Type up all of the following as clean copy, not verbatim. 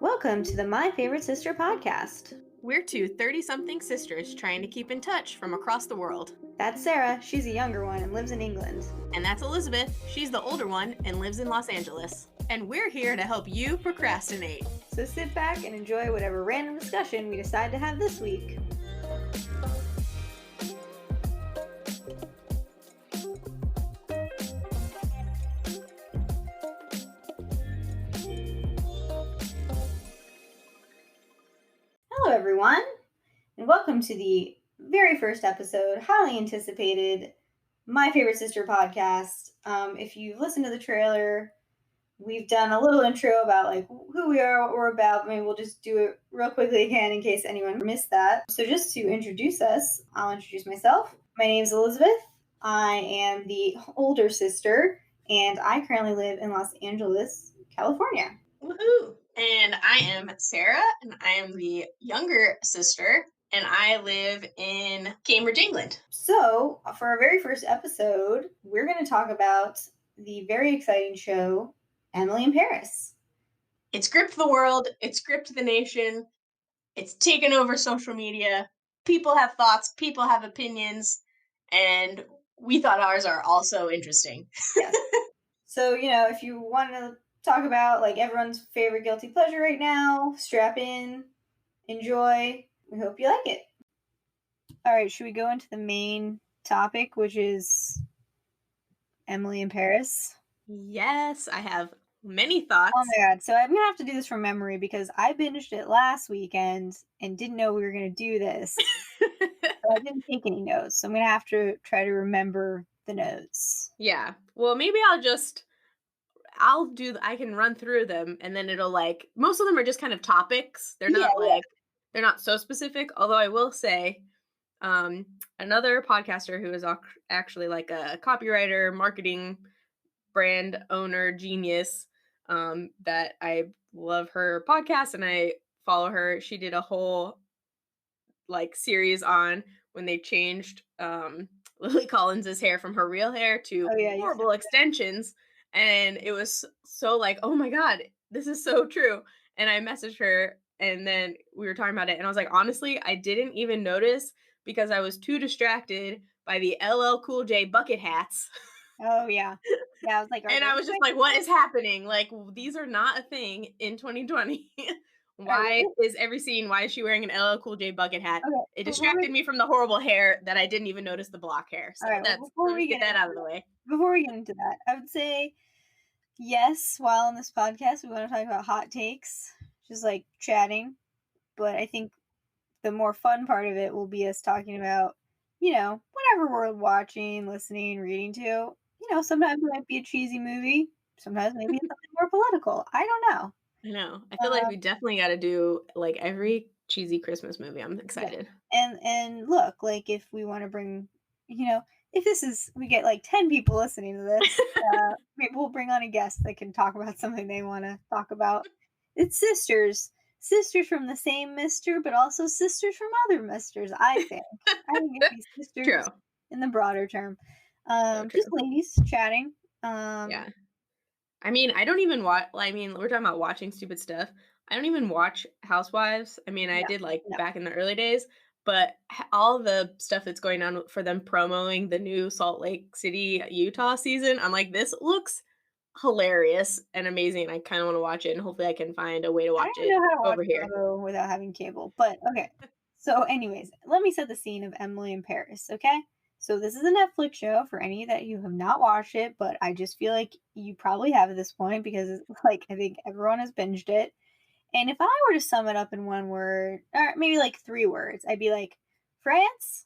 Welcome to the My Favorite Sister podcast. We're two 30-something sisters trying to keep in touch from across the world. That's Sarah, she's a younger one and lives in England. And that's Elizabeth, she's the older one and lives in Los Angeles. And we're here to help you procrastinate. So sit back and enjoy whatever random discussion we decide to have this week. Hello everyone, and welcome to the very first episode, highly anticipated My Favorite Sister podcast. If you've listened to the trailer, we've done a little intro about like who we are, what we're about. Maybe we'll just do it real quickly again in case anyone missed that. So just to introduce us, I'll introduce myself. My name is Elizabeth. I am the older sister, and I currently live in Los Angeles, California. Woohoo! And I am Sarah, and I am the younger sister, and I live in Cambridge, England. So for our very first episode, we're going to talk about the very exciting show, Emily in Paris. It's gripped the world, it's gripped the nation, it's taken over social media. People have thoughts, people have opinions, and we thought ours are also interesting. Yes. So, if you want to talk about like everyone's favorite guilty pleasure right now, strap in, enjoy. We hope you like it. All right, should we go into the main topic, which is Emily in Paris? Yes, I have many thoughts. Oh my god, so I'm going to have to do this from memory because I binged it last weekend and didn't know we were going to do this. So I didn't take any notes, so I'm going to have to try to remember the notes. Yeah, well, maybe I can run through them, and then it'll most of them are just kind of topics. They're not they're not so specific, although I will say another podcaster who is actually like a copywriter, marketing, brand owner, genius, that I love her podcast and I follow her. She did a whole series on when they changed Lily Collins's hair from her real hair to horrible extensions. And it was so oh my God, this is so true. And I messaged her and then we were talking about it. And I was like, honestly, I didn't even notice because I was too distracted by the LL Cool J bucket hats. Oh, yeah. Yeah, I was like... And I was just like, what is happening? Like, these are not a thing in 2020. Why is she wearing an LL Cool J bucket hat? Okay, it distracted me from the horrible hair that I didn't even notice the block hair. So before we get that out of the way. Before we get into that, I would say, yes, while on this podcast, we want to talk about hot takes, just like chatting. But I think the more fun part of it will be us talking about, whatever we're watching, listening, reading to. Sometimes it might be a cheesy movie. Sometimes maybe it's something more political. I don't know. I know. I feel like we definitely got to do every cheesy Christmas movie. I'm excited. Yeah. And look, if we want to bring, if we get 10 people listening to this, maybe we'll bring on a guest that can talk about something they want to talk about. It's sisters from the same mister, but also sisters from other misters, I think. I think it'd be sisters True. In the broader term. Just ladies chatting. Yeah. I mean, I don't even watch, we're talking about watching stupid stuff. I don't even watch Housewives. I mean, I did back in the early days, but all the stuff that's going on for them promoting the new Salt Lake City, Utah season, I'm like, this looks hilarious and amazing. I kind of want to watch it, and hopefully I can find a way to watch it over here without having cable. But okay. So anyways, let me set the scene of Emily in Paris, okay? So this is a Netflix show for any that you have not watched it, but I just feel like you probably have at this point because I think everyone has binged it. And if I were to sum it up in one word, or maybe 3 words, I'd be like France,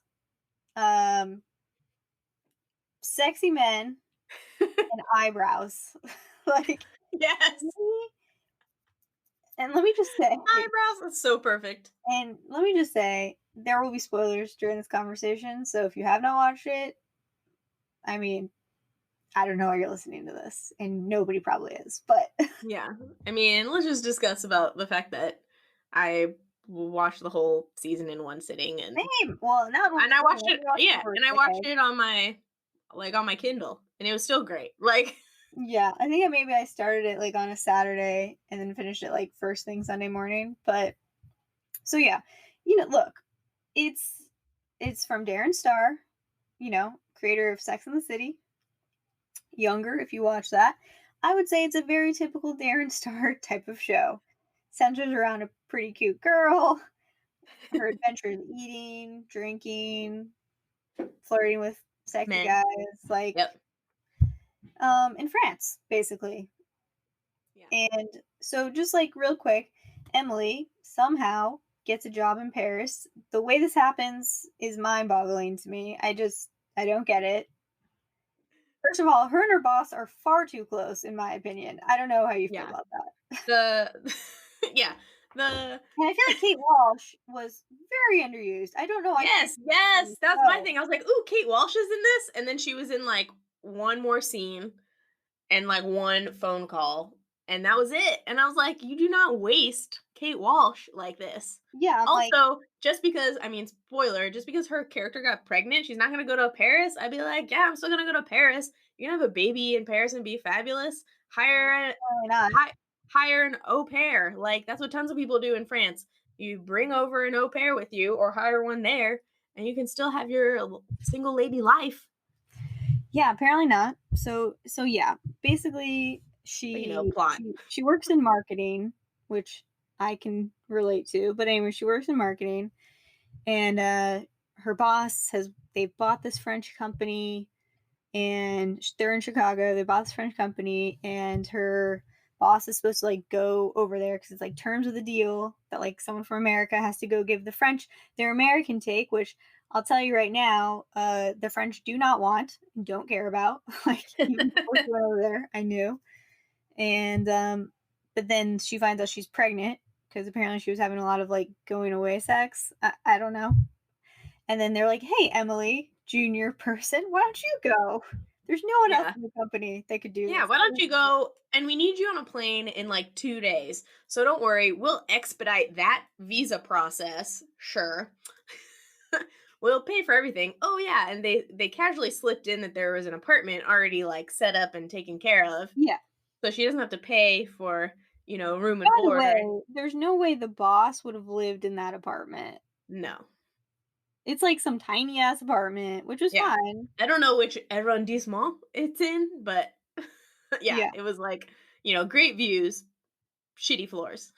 sexy men, and eyebrows. Yes. And let me just say, eyebrows is so perfect. And let me just say, there will be spoilers during this conversation. So if you have not watched it, I mean, I don't know why you're listening to this, and nobody probably is, but yeah. I mean, let's just discuss about the fact that I watched the whole season in one sitting, and well, not one, and I watched it, and I watched it on my on my Kindle, and it was still great. Yeah, I think maybe I started it like on a Saturday and then finished it like first thing Sunday morning. But so yeah, look, it's it's from Darren Star, creator of Sex and the City. Younger, if you watch that, I would say it's a very typical Darren Star type of show. Centers around a pretty cute girl, her adventures eating, drinking, flirting with sexy Men. guys, like Yep. in France, basically. Yeah. And so just like real quick, Emily somehow gets a job in Paris. The way this happens is mind-boggling to me. I don't get it. First of all, her and her boss are far too close, in my opinion. I don't know how you feel Yeah. about that. The yeah. The And I feel like Kate Walsh was very underused. I don't know. I think yes, yes. That's my no. thing. I was like, ooh, Kate Walsh is in this. And then she was in like one more scene and like one phone call. And that was it. And I was like, you do not waste Kate Walsh like this. Yeah, I'm like, Also, just because, I mean, spoiler, just because her character got pregnant, she's not going to go to Paris. I'd be like, yeah, I'm still going to go to Paris. You're going to have a baby in Paris and be fabulous. probably not. Hire an au pair. Like, that's what tons of people do in France. You bring over an au pair with you or hire one there, and you can still have your single lady life. Yeah, apparently not. So yeah, basically But, you know, she plot. she works in marketing, which I can relate to. But anyway, she works in marketing, and her boss has they've bought this French company, and they're in Chicago. They bought this French company, and her boss is supposed to like go over there because it's like terms of the deal that like someone from America has to go give the French their American take, which I'll tell you right now, the French do not want and don't care about. Like even before she went over there, I knew. And but then she finds out she's pregnant because apparently she was having a lot of like going away sex. I don't know. And then they're like, "Hey, Emily, junior person, why don't you go? There's no one else Yeah. in the company that could do Yeah, this." why don't you go? And we need you on a plane in like 2 days. So don't worry, we'll expedite that visa process. Sure. We'll pay for everything. Oh yeah, and they casually slipped in that there was an apartment already like set up and taken care of. Yeah. So she doesn't have to pay for, room and By the board or way, there's no way the boss would have lived in that apartment. no. It's like some tiny ass apartment, which was Yeah. fine. I don't know which arrondissement it's in, but yeah, Yeah. it was like, great views, shitty floors.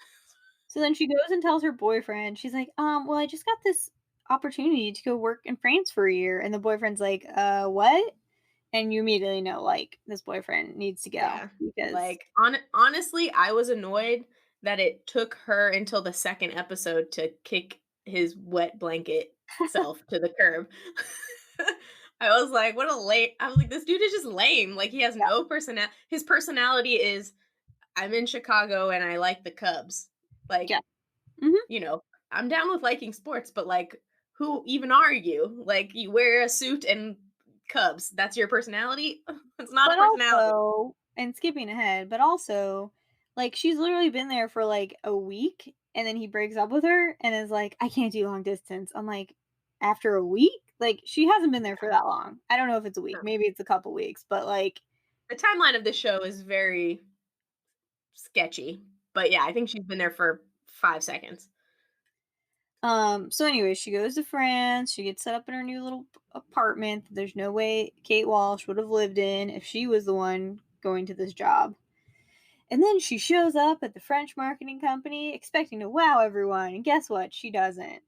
So then she goes and tells her boyfriend, she's like, well, I just got this opportunity to go work in France for a year. And the boyfriend's like, what? And you immediately know, like, this boyfriend needs to go Yeah. because, Like honestly, I was annoyed that it took her until the second episode to kick his wet blanket self to the curb. I was like, what a lame. I was like, this dude is just lame. Like he has yeah, no personality. His personality is I'm in Chicago and I like the Cubs. Like, yeah. Hmm. you know, I'm down with liking sports, but like who even are you? Like you wear a suit and Cubs. That's your personality? It's not a But personality. also, and skipping ahead, but also, like, she's literally been there for like a week and then he breaks up with her and is like, I can't do long distance. I'm like, after a week? Like, she hasn't been there for that long. I don't know if it's a week, No. maybe it's a couple weeks, but like, The timeline of this show is very sketchy. But yeah, I think she's been there for 5 seconds. so anyway, she goes to France, she gets set up in her new little apartment that there's no way Kate Walsh would have lived in if she was the one going to this job. And then she shows up at the French marketing company expecting to wow everyone, and guess what? She doesn't.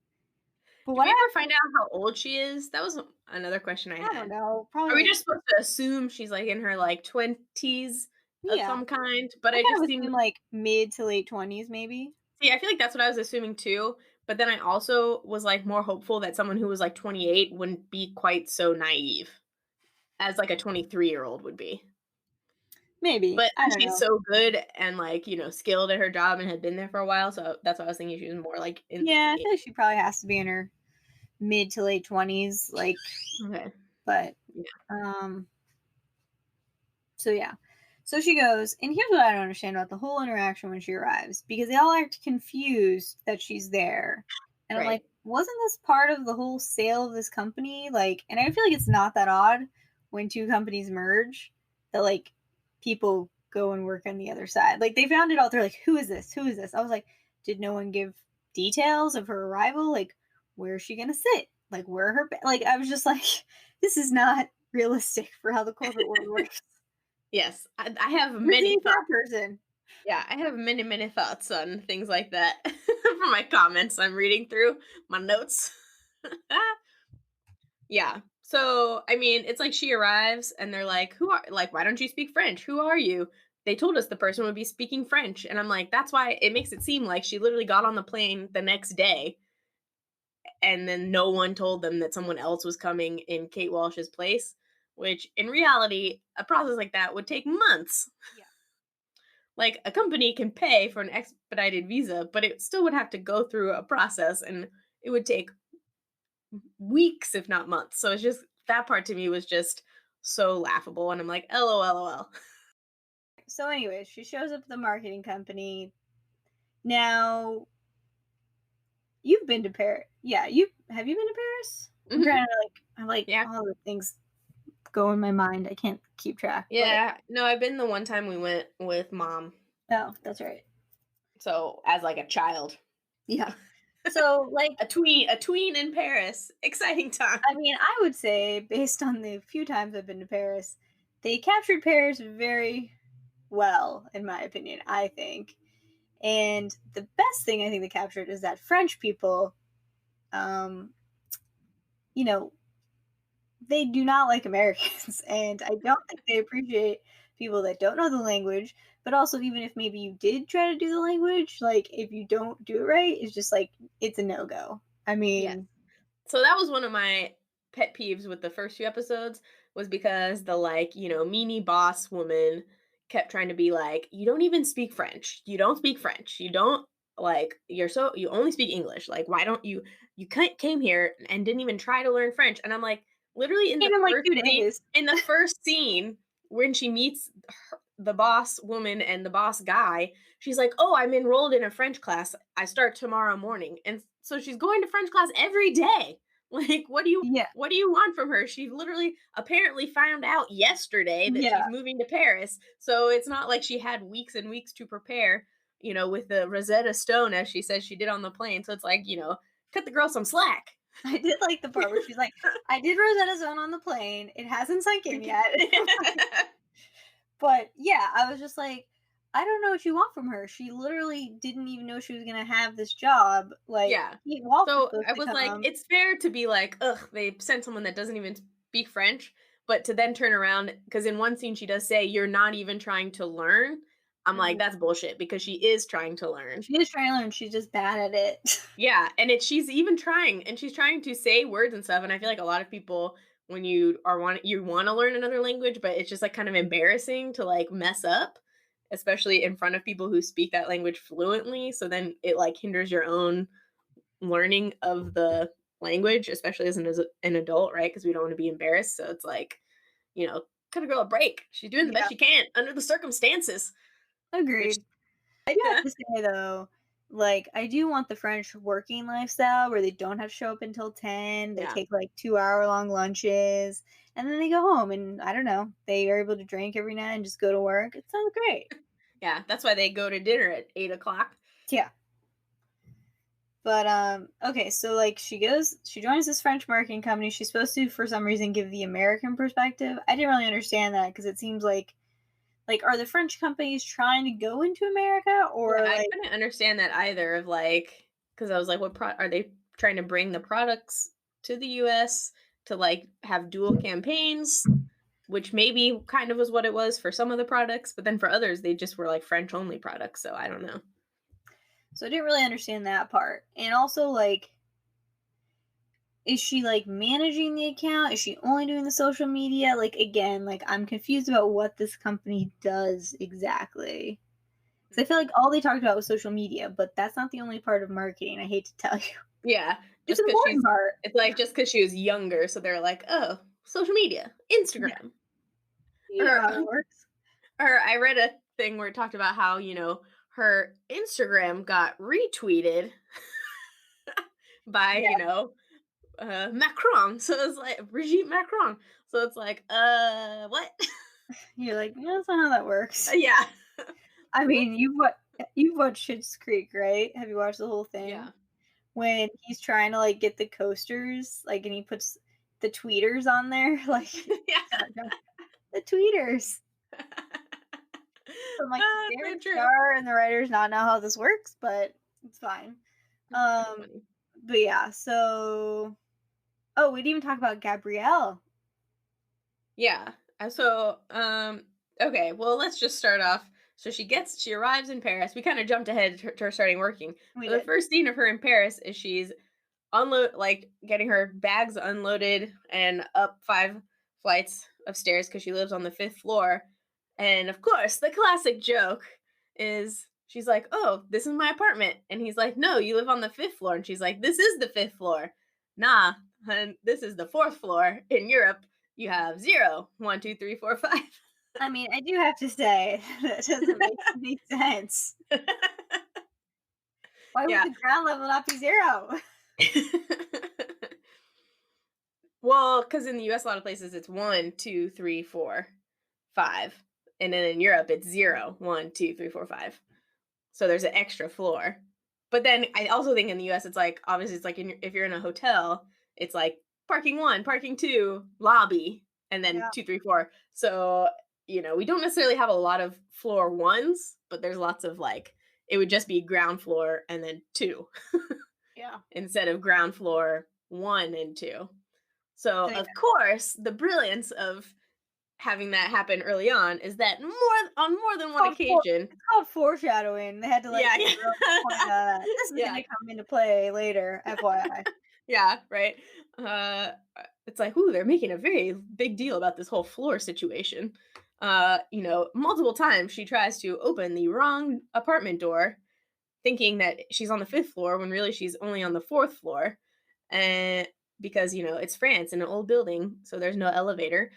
But Did what we ever find out how old she is? That was another question I I don't had. know, probably Are we like just supposed to assume she's, like, in her, like, 20s of yeah, some kind? But I I kind just of seemed assume like mid to late 20s maybe. see, I feel like that's what I was assuming too, but then I also was, like, more hopeful that someone who was, like, 28 wouldn't be quite so naive as, like, a 23-year-old would be. Maybe. But I since don't she's know. so good and, like, skilled at her job and had been there for a while, so that's why I was thinking she was more, like, in the Yeah, I 28. feel like she probably has to be in her mid to late 20s like, Okay. but Yeah. um so yeah. So she goes, and here's what I don't understand about the whole interaction when she arrives, because they all act confused that she's there. And I'm like, Right. wasn't this part of the whole sale of this company? Like, and I feel like it's not that odd when two companies merge that like people go and work on the other side. Like, they found it out. They're like, who is this? Who is this? I was like, did no one give details of her arrival? Like, where is she going to sit? Like, where are her, like, I was just like, this is not realistic for how the corporate world works. Yes, I have Where's many the thoughts. HR person? Yeah, I have many thoughts on things like that for my comments. I'm reading through my notes. Yeah. So, I mean, it's like she arrives and they're like, "Who are like why don't you speak French? Who are you?" They told us the person would be speaking French, and I'm like, "That's why it makes it seem like she literally got on the plane the next day and then no one told them that someone else was coming in Kate Walsh's place, which in reality, a process like that would take months. Yeah. Like a company can pay for an expedited visa, but it still would have to go through a process and it would take weeks, if not months. So it's just that part to me was just so laughable. And I'm like, LOL. So, anyways, she shows up at the marketing company. Now, you've been to Paris. Yeah, you been to Paris? I'm Hmm. trying to I'm like Yeah. all the things go in my mind. I can't keep track. But Yeah. No, I've been the one time we went with mom. oh, that's right. So as like a child. Yeah. So, like, A tween in Paris. Exciting time. I mean, I would say based on the few times I've been to Paris, they captured Paris very well, in my opinion, I think. And the best thing I think they captured is that French people, um, you know, they do not like Americans, and I don't think they appreciate people that don't know the language. But also, even if maybe you did try to do the language, like if you don't do it right, it's just like it's a no go. I Yes. mean, So that was one of my pet peeves with the first few episodes was because the like, meanie boss woman kept trying to be like, you don't even speak French. You don't speak French. You don't like you only speak English. Like why don't came here and didn't even try to learn French. And I'm like literally came in like 2 days. in the first scene when she meets the boss woman and the boss guy, she's like, "Oh, I'm enrolled in a French class. I start tomorrow morning." And so she's going to French class every day. Like, Yeah, what do you want from her? She literally apparently found out yesterday that she's yeah. moving to Paris. So it's not like she had weeks and weeks to prepare, with the Rosetta Stone as she says she did on the plane. So it's like, cut the girl some slack. I did like the part where she's like, "I did Rosetta Stone on the plane. It hasn't sunk in yet." But yeah, I was just like, I don't know what you want from her. She literally didn't even know she was gonna have this job. Like, Yeah. Pete Walsh was So supposed I to was like, come. it's fair to be like, ugh, they sent someone that doesn't even speak French, but to then turn around, because in one scene she does say, you're not even trying to learn. I'm like, Mhm. that's bullshit because she is trying to learn. She is trying to learn. She's just bad at it. Yeah. And she's even trying and she's trying to say words and stuff. And I feel like a lot of people, when you want to learn another language, but it's just like kind of embarrassing to like mess up, especially in front of people who speak that language fluently. So then it like hinders your own learning of the language, especially as an adult, right? Because we don't want to be embarrassed. So it's like, cut a girl a break. She's doing the best Yeah, she can under the circumstances. Which, agreed. I do have to say though, like I do want the French working lifestyle where they don't have to show up until 10. They yeah, take like 2 hour long lunches and then they go home and I don't know, they are able to drink every night and just go to work. It sounds great. yeah. That's why they go to dinner at 8 o'clock. Yeah. But okay, so like she joins this French marketing company. She's supposed to for some reason give the American perspective. I didn't really understand that because it seems like are the French companies trying to go into America Yeah, or I like couldn't understand that either. Of like, because I was like, are they trying to bring the products to the U.S. to like have dual campaigns? Which maybe kind of was what it was for some of the products, but then for others, they just were like French only products. So I don't know. so I didn't really understand that part. And also like is she like managing the account? Is she only doing the social media? Like again, like I'm confused about what this company does exactly. Because I feel like all they talked about was social media, but that's not the only part of marketing. I hate to tell you. Yeah, It's just an because important part. it's like just because she was younger, so they're like, oh, social media, Yeah. Instagram, You know or how it works. or I read a thing where it talked about how her Instagram got retweeted by Yeah. Macron, so it's like Brigitte Macron, so it's like what? You're like, no, that's not how that works. Yeah. I Whoop. mean, you've watched Schitt's Creek, right? Have you watched the whole thing? Yeah. When he's trying to, like, get the coasters, like, and he puts the tweeters on there, like, Yeah. the tweeters. I'm like, does So Darren true. Star and the writers not know how this works? But it's fine. That's so Um, funny. but yeah, so oh, we didn't even talk about Gabrielle. Yeah. Okay, well, let's just start off. So she arrives in Paris. We kind of jumped ahead to her starting working. We So the did. first scene of her in Paris is she's getting her bags unloaded and up 5 flights of stairs because she lives on the 5th floor. And of course, the classic joke is she's like, "Oh, this is my apartment," and he's like, "No, you live on the 5th floor," and she's like, "This is the 5th floor." Nah, hun, this is the 4th floor. In Europe, you have 0, 1, 2, 3, 4, 5. I mean, I do have to say that doesn't make any sense. Why would Yeah. the ground level not be 0? Well, because in the US, a lot of places it's 1, 2, 3, 4, 5. And then in Europe, it's 0, 1, 2, 3, 4, 5. So there's an extra floor. But then I also think in the US, it's like, obviously, it's like if you're in a hotel, it's like parking 1, parking 2, lobby, and then Yeah, 2, 3, 4. So, we don't necessarily have a lot of floor ones, but there's lots of like, it would just be ground floor and then 2 yeah. instead of ground floor 1 and 2. So, So, yeah, of course, the brilliance of having that happen early on is that more than one occasion. it's called foreshadowing. They had to, like, Yeah, really point yeah. out, "This is Yeah, gonna come into play later, FYI." yeah, right? It's like, "Ooh, they're making a very big deal about this whole floor situation." Multiple times she tries to open the wrong apartment door, thinking that she's on the 5th floor when really she's only on the 4th floor, and because, it's France in an old building, so there's no elevator.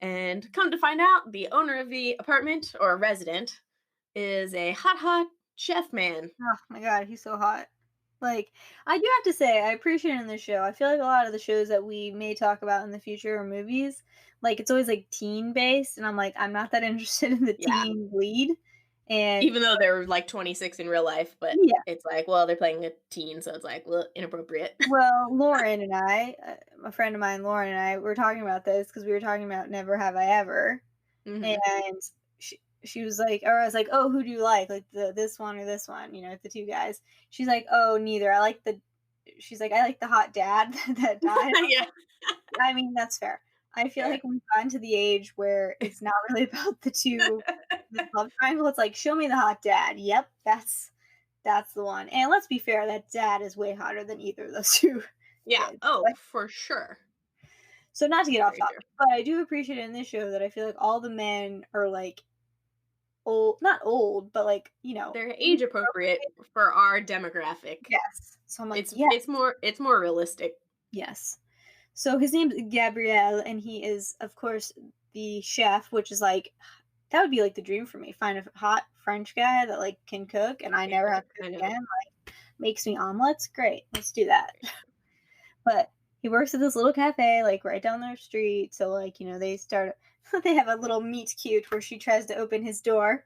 And come to find out, the owner of the apartment or resident is a hot chef man. Oh my god, he's so hot. Like, I do have to say, I appreciate it in this show. I feel like a lot of the shows that we may talk about in the future or movies, like, it's always, like, teen based, and I'm like, I'm not that interested in the Yeah. teen lead, and Even though they're like 26 in real life, but yeah. it's like, well, they're playing a teen, so it's like, well, inappropriate. Well, Lauren and I, a friend of mine, Lauren and I, were talking about this because we were talking about Never Have I Ever, Hmm. and she was like, or I was like, "Oh, who do you like this one or this one?" The two guys. She's like, "Oh, neither. I like the." She's like, "I like the hot dad that died." Yeah. I mean, that's fair. I feel Fair. like we've gotten to the age where it's not really about this love triangle. It's like, show me the hot dad. Yep, that's the one. And let's be fair, that dad is way hotter than either of those two Yeah. kids. Oh, Like, for sure. so not to get off Very true. topic, but I do appreciate in this show that I feel like all the men are like old, not old, but like They're age age appropriate appropriate. for our demographic. Yes. So I'm like, It's yes, it's more it's more realistic. yes. So his name's Gabriel, and he is, of course, the chef, which is like that would be like the dream for me. Find a hot French guy that like can cook, and I never have to cook I know. again. Like makes me omelets. Great, let's do that. But he works at this little cafe, like right down their street. So like they start. They have a little meet cute where she tries to open his door,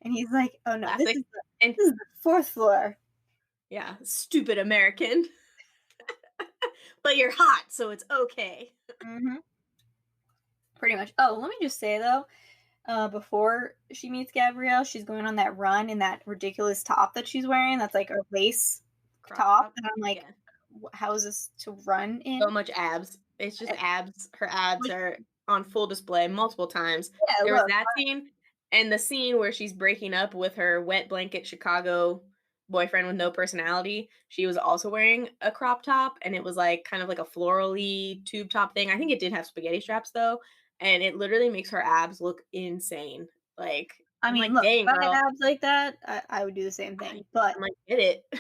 and he's like, "Oh no, Classic. And this is the 4th floor." yeah, stupid American. But you're hot, so it's okay. Hmm. Pretty much. Oh, let me just say though, before she meets Gabrielle, she's going on that run in that ridiculous top that she's wearing. That's like a lace Crop top, top. and I'm like, Yeah. How is this to run So in?" much abs. It's just And, abs. Her abs like, are on full display multiple times. yeah, There was look, that scene and the scene where she's breaking up with her wet blanket Chicago boyfriend with no personality. She was also wearing a crop top and it was like kind of like a florally tube top thing. I think it did have spaghetti straps though. And it literally makes her abs look insane. Like, I I'm mean, like, look, dang, if I girl. had abs like that, I would do the same thing. But I'm like, get it. I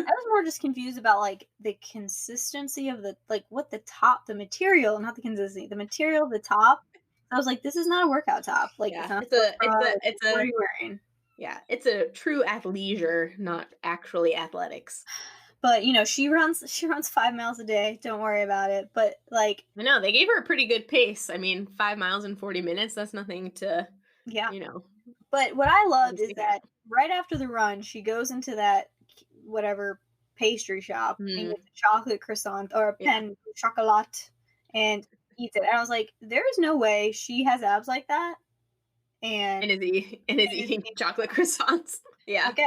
was more just confused about like the consistency of the material, not the consistency, the material of the top. I was like, this is not a workout top. Like, it's Yeah. not a It's sports a bra. it's a Like, it's what are a you wearing? yeah, it's a true athleisure, not actually athletics. But she runs 5 miles a day. Don't worry about it. But like, I know they gave her a pretty good pace. I mean, 5 miles in 40 minutes. That's nothing to, yeah. you know, But what I really loved is stick out. that right after the run, she goes into that whatever pastry shop and Mm, gets a chocolate croissant or a yeah, pen chocolat and eats it. And I was like, there is no way she has abs like that and and is is eating eating chocolate croissants. croissants. Yeah. Okay.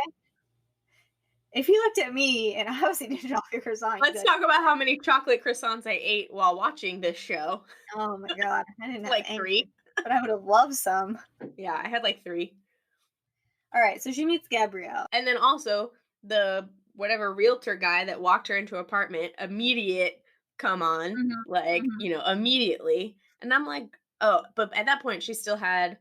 If you looked at me and I was eating a chocolate croissant, you'd be Let's like, talk about how many chocolate croissants I ate while watching this show. oh my God, I didn't have Like any, 3. but I would have loved some. Yeah, I had like 3. All right. So she meets Gabrielle. And then also the whatever realtor guy that walked her into apartment, immediate come on, Hmm. like, Hmm. immediately. And I'm like, oh, but at that point she still had,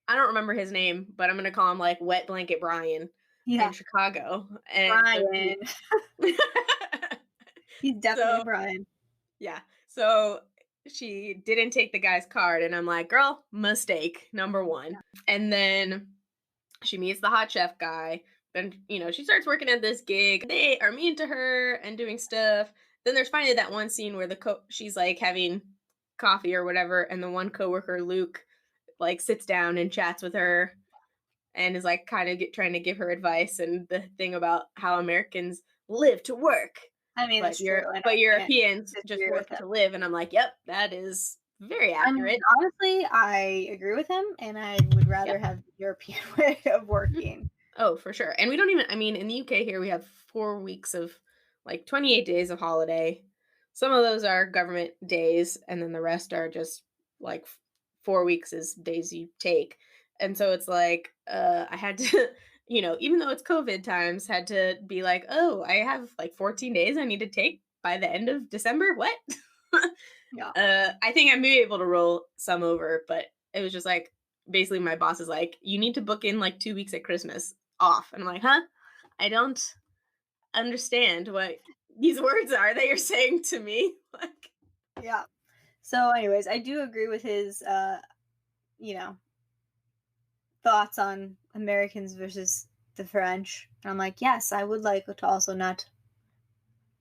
I don't remember his name, but I'm gonna call him like Wet Blanket Brian in Yeah. Chicago. And so Brian. He's definitely so Brian. yeah. So she didn't take the guy's card and I'm like, girl, mistake number 1. And then she meets the hot chef guy. Then, she starts working at this gig. They are mean to her and doing stuff. Then there's finally that one scene where she's like having coffee or whatever, and the one coworker, Luke, like sits down and chats with her and is like kind of trying to give her advice and the thing about how Americans live to work, I mean, but that's true, and but I can't Europeans just disagree with work him. to live. And I'm like, yep, that is very I mean, accurate. honestly, I agree with him, and I would rather Yep. have the European way of Mhm. working. Oh, for sure. And we don't even, I mean, in the UK here, we have 4 weeks of like 28 days of holiday. Some of those are government days, and then the rest are just like 4 weeks is days you take. And so it's like, I had to, even though it's COVID times, had to be like, oh, I have like 14 days I need to take by the end of December. What? Yeah, I think I may be able to roll some over, but it was just like, basically my boss is like, you need to book in like 2 weeks at Christmas off. And I'm like, huh? I don't understand what these words are that you're saying to me. Like, yeah. So, anyways, I do agree with his, you know, thoughts on Americans versus the French. And I'm like, yes, I would like to also not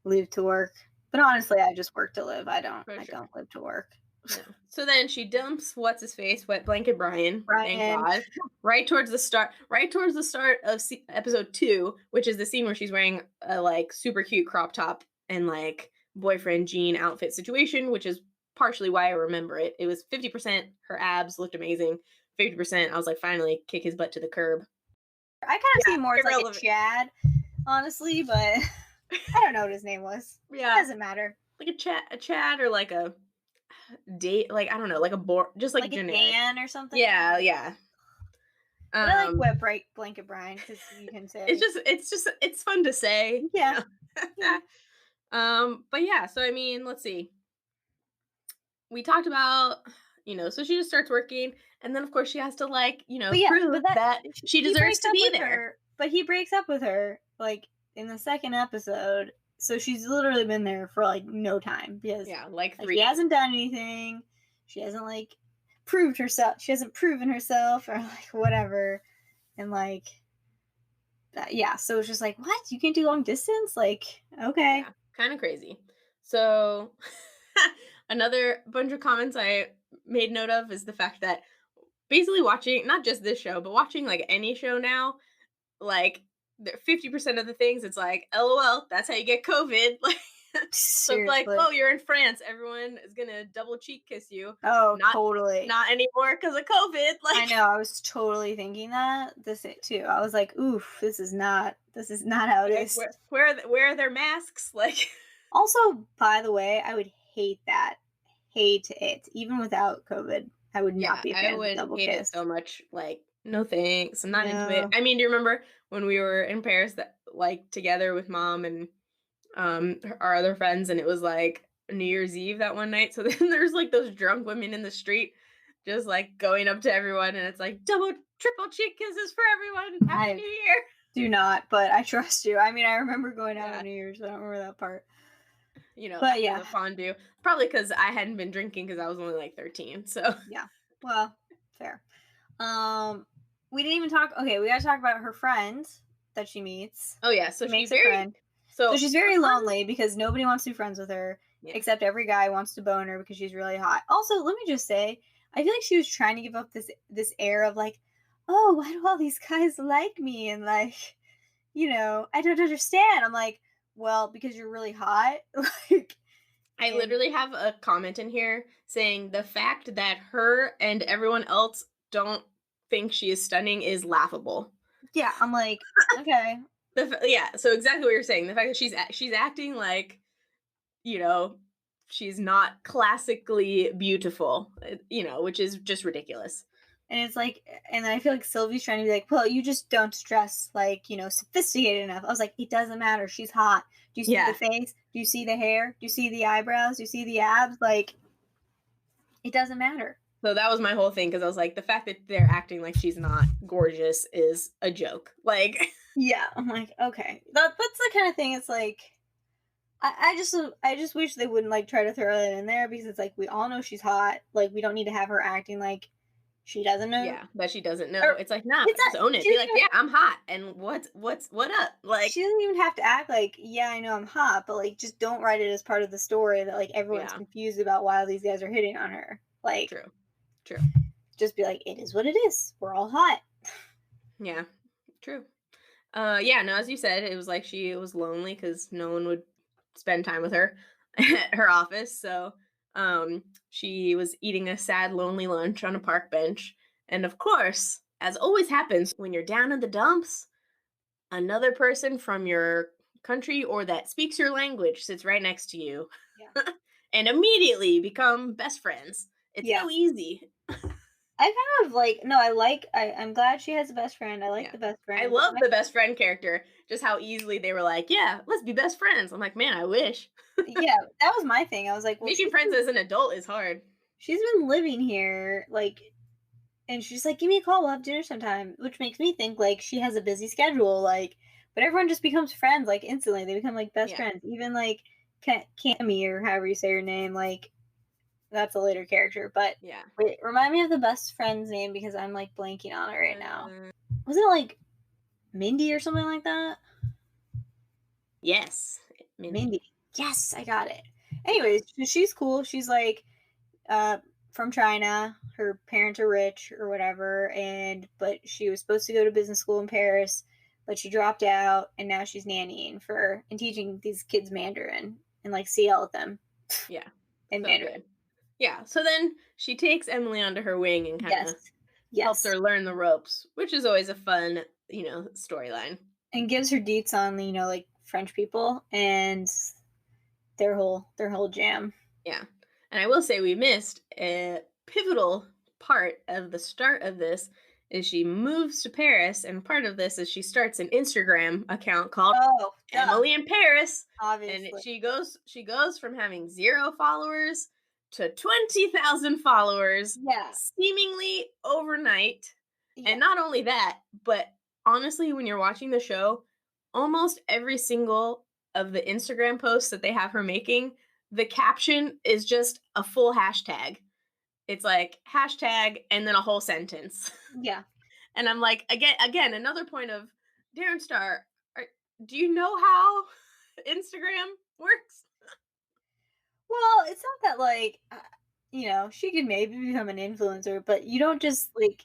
live to work, but honestly, I just work to live. I don't, for I sure. don't live to work. No. So then she dumps what's his face, Wet Blanket Brian, thank Brian, God, right towards the start of episode 2, which is the scene where she's wearing a like super cute crop top and like boyfriend jean outfit situation, which is partially why I remember it. It was 50% her abs looked amazing, 50% I was like, finally kick his butt to the curb. I kind of see Yeah, him more as like a irrelevant. Chad, honestly, but I don't know what his name was. It Yeah, doesn't matter. like a chat or like a date, like I don't know, like a just like Like a generic. Dan or something. Yeah, yeah. But I like Um, Wet Blanket Brian because you can say, it's fun to say, yeah, yeah. But yeah, so I mean, let's see. We talked about, so she just starts working, and then of course she has to like, But yeah, prove but that that she he deserves breaks to up be with there. her. But he breaks up with her like in the second episode. So she's literally been there for like no time because Yeah, like like 3 he days. hasn't done anything. She hasn't like proved herself. She hasn't proven herself or like whatever. And like yeah, so it's just like what you can't do long distance. Like okay, Yeah, kind of crazy. So another bunch of comments I made note of is the fact that basically watching not just this show, but watching like any show now, like 50% of the things it's like, LOL, that's how you get COVID. Like, so it's like, seriously. oh, you're in France, everyone is gonna double cheek kiss you. Oh, Not totally. not anymore because of COVID. I Like, know, I was totally thinking that this it too. I was like, "Oof, this is not how it like is." where are their masks? Like, Also, by the way, I would hate that. Hate it. Even without COVID, I would not yeah, be a I fan of the would double hate it kiss. so much. Like, no thanks. I'm not into it. No. I mean, do you remember when we were in Paris that like together with mom and our other friends, and it was like New Year's Eve that one night. So then there's like those drunk women in the street just like going up to everyone, and it's like double triple cheek kisses for everyone. Happy I New Year. do not, but I trust you. I mean, I remember going out Yeah, on New Year's, but I don't remember that part. But after yeah, the fondue, probably because I hadn't been drinking because I was only like 13. So yeah. Well, fair. Um, we didn't even talk. Okay, we got to talk about her friend that she meets. oh yeah, so She makes a friend. So she's very lonely because nobody wants to be friends with her, except every guy wants to bone her because she's really hot. Also, let me just say, I feel like she was trying to give up this air of like, oh, why do all these guys like me? And like, I don't understand. I'm like, well, because you're really hot. Like, I literally have a comment in here saying the fact that her and everyone else don't think she is stunning is laughable. Yeah, I'm like, okay. So exactly what you're saying. The fact that she's acting like, she's not classically beautiful, which is just ridiculous. And it's like, and I feel like Sylvie's trying to be like, well, you just don't dress like, sophisticated enough. I was like, it doesn't matter. She's hot. Do you see the face? Do you see the hair? Do you see the eyebrows? Do you see the abs? Like, it doesn't matter. So that was my whole thing, because I was like, the fact that they're acting like she's not gorgeous is a joke. Like, yeah, I'm like, okay, that's the kind of thing. It's like, I just wish they wouldn't like try to throw it in there, because it's like, we all know she's hot. Like, we don't need to have her acting like she doesn't know. Yeah, but she doesn't know. It's like, nah, just own it. Be like, yeah, I'm hot, and what up? Like, she doesn't even have to act like, yeah, I know I'm hot, but like, just don't write it as part of the story that like everyone's confused about why all these guys are hitting on her. Like, true. Just be like, it is what it is. We're all hot. Yeah, true. Yeah, no, as you said, it was like she was lonely because no one would spend time with her at her office. So she was eating a sad, lonely lunch on a park bench. And of course, as always happens when you're down in the dumps, another person from your country or that speaks your language sits right next to you. Yeah. And immediately become best friends. It's so easy. I kind of like, no, I'm glad she has a best friend. I like the best friend. I love the best friend character. Just how easily they were like, yeah, let's be best friends. I'm like, man, I wish. Yeah, that was my thing. I was like, well, making friends as an adult is hard. She's been living here, like, and she's like, give me a call, we'll have dinner sometime, which makes me think like she has a busy schedule, like, but everyone just becomes friends like instantly. They become like best friends. Even like Cammy, or however you say her name, like, that's a later character. But wait, remind me of the best friend's name, because I'm like blanking on it right now. Wasn't it like Mindy or something like that? Yes, Mindy. Yes, I got it. Anyways, she's cool. She's like from China. Her parents are rich or whatever, but she was supposed to go to business school in Paris, but she dropped out, and now she's nannying and teaching these kids Mandarin and like CL with them. Yeah. And Mandarin. Good. Yeah. So then she takes Emily onto her wing and kind of helps her learn the ropes, which is always a fun, storyline. And gives her deets on, like French people and their whole jam. Yeah. And I will say we missed a pivotal part of the start of this is she moves to Paris, and part of this is she starts an Instagram account called Emily in Paris. Obviously. And she goes from having 0 followers to 20,000 followers seemingly overnight. Yeah. And not only that, but honestly, when you're watching the show, almost every single of the Instagram posts that they have her making, the caption is just a full hashtag. It's like hashtag and then a whole sentence. Yeah. And I'm like, again, another point of Darren Star, do you know how Instagram works? Well, it's not that like, she could maybe become an influencer, but you don't just like,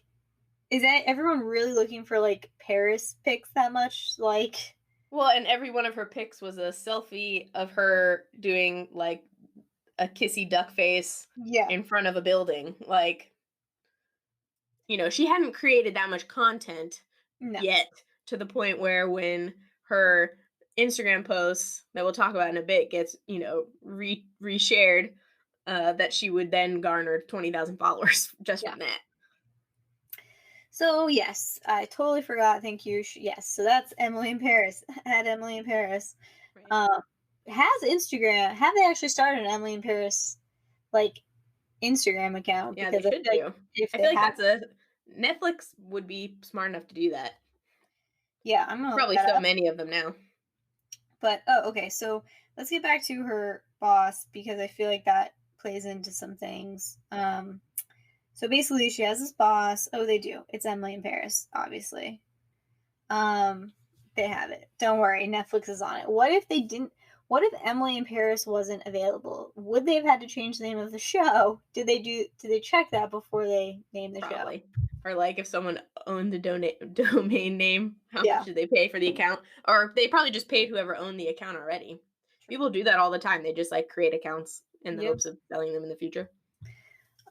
is that everyone really looking for like Paris pics that much? Like, well, and every one of her pics was a selfie of her doing like a kissy duck face in front of a building. Like, she hadn't created that much content yet to the point where when her Instagram posts that we'll talk about in a bit gets, reshared, that she would then garner 20,000 followers just from that. So yes, I totally forgot. Thank you. Yes, so that's Emily in Paris. At Emily in Paris. Right. Have they actually started an Emily in Paris like Instagram account? Yeah, because they should do. I feel like Netflix would be smart enough to do that. Yeah, I'm gonna probably so many of them now. But okay, so let's get back to her boss, because I feel like that plays into some things. So basically, she has this boss. Oh, they do. It's Emily in Paris, obviously. They have it. Don't worry, Netflix is on it. What if they didn't? What if Emily in Paris wasn't available? Would they have had to change the name of the show? Did they check that before they named the show? Probably. Or like if someone owned the domain name, how Yeah. much did they pay for the account? Or they probably just paid whoever owned the account already. People do that all the time. They just like create accounts in the Yep. hopes of selling them in the future.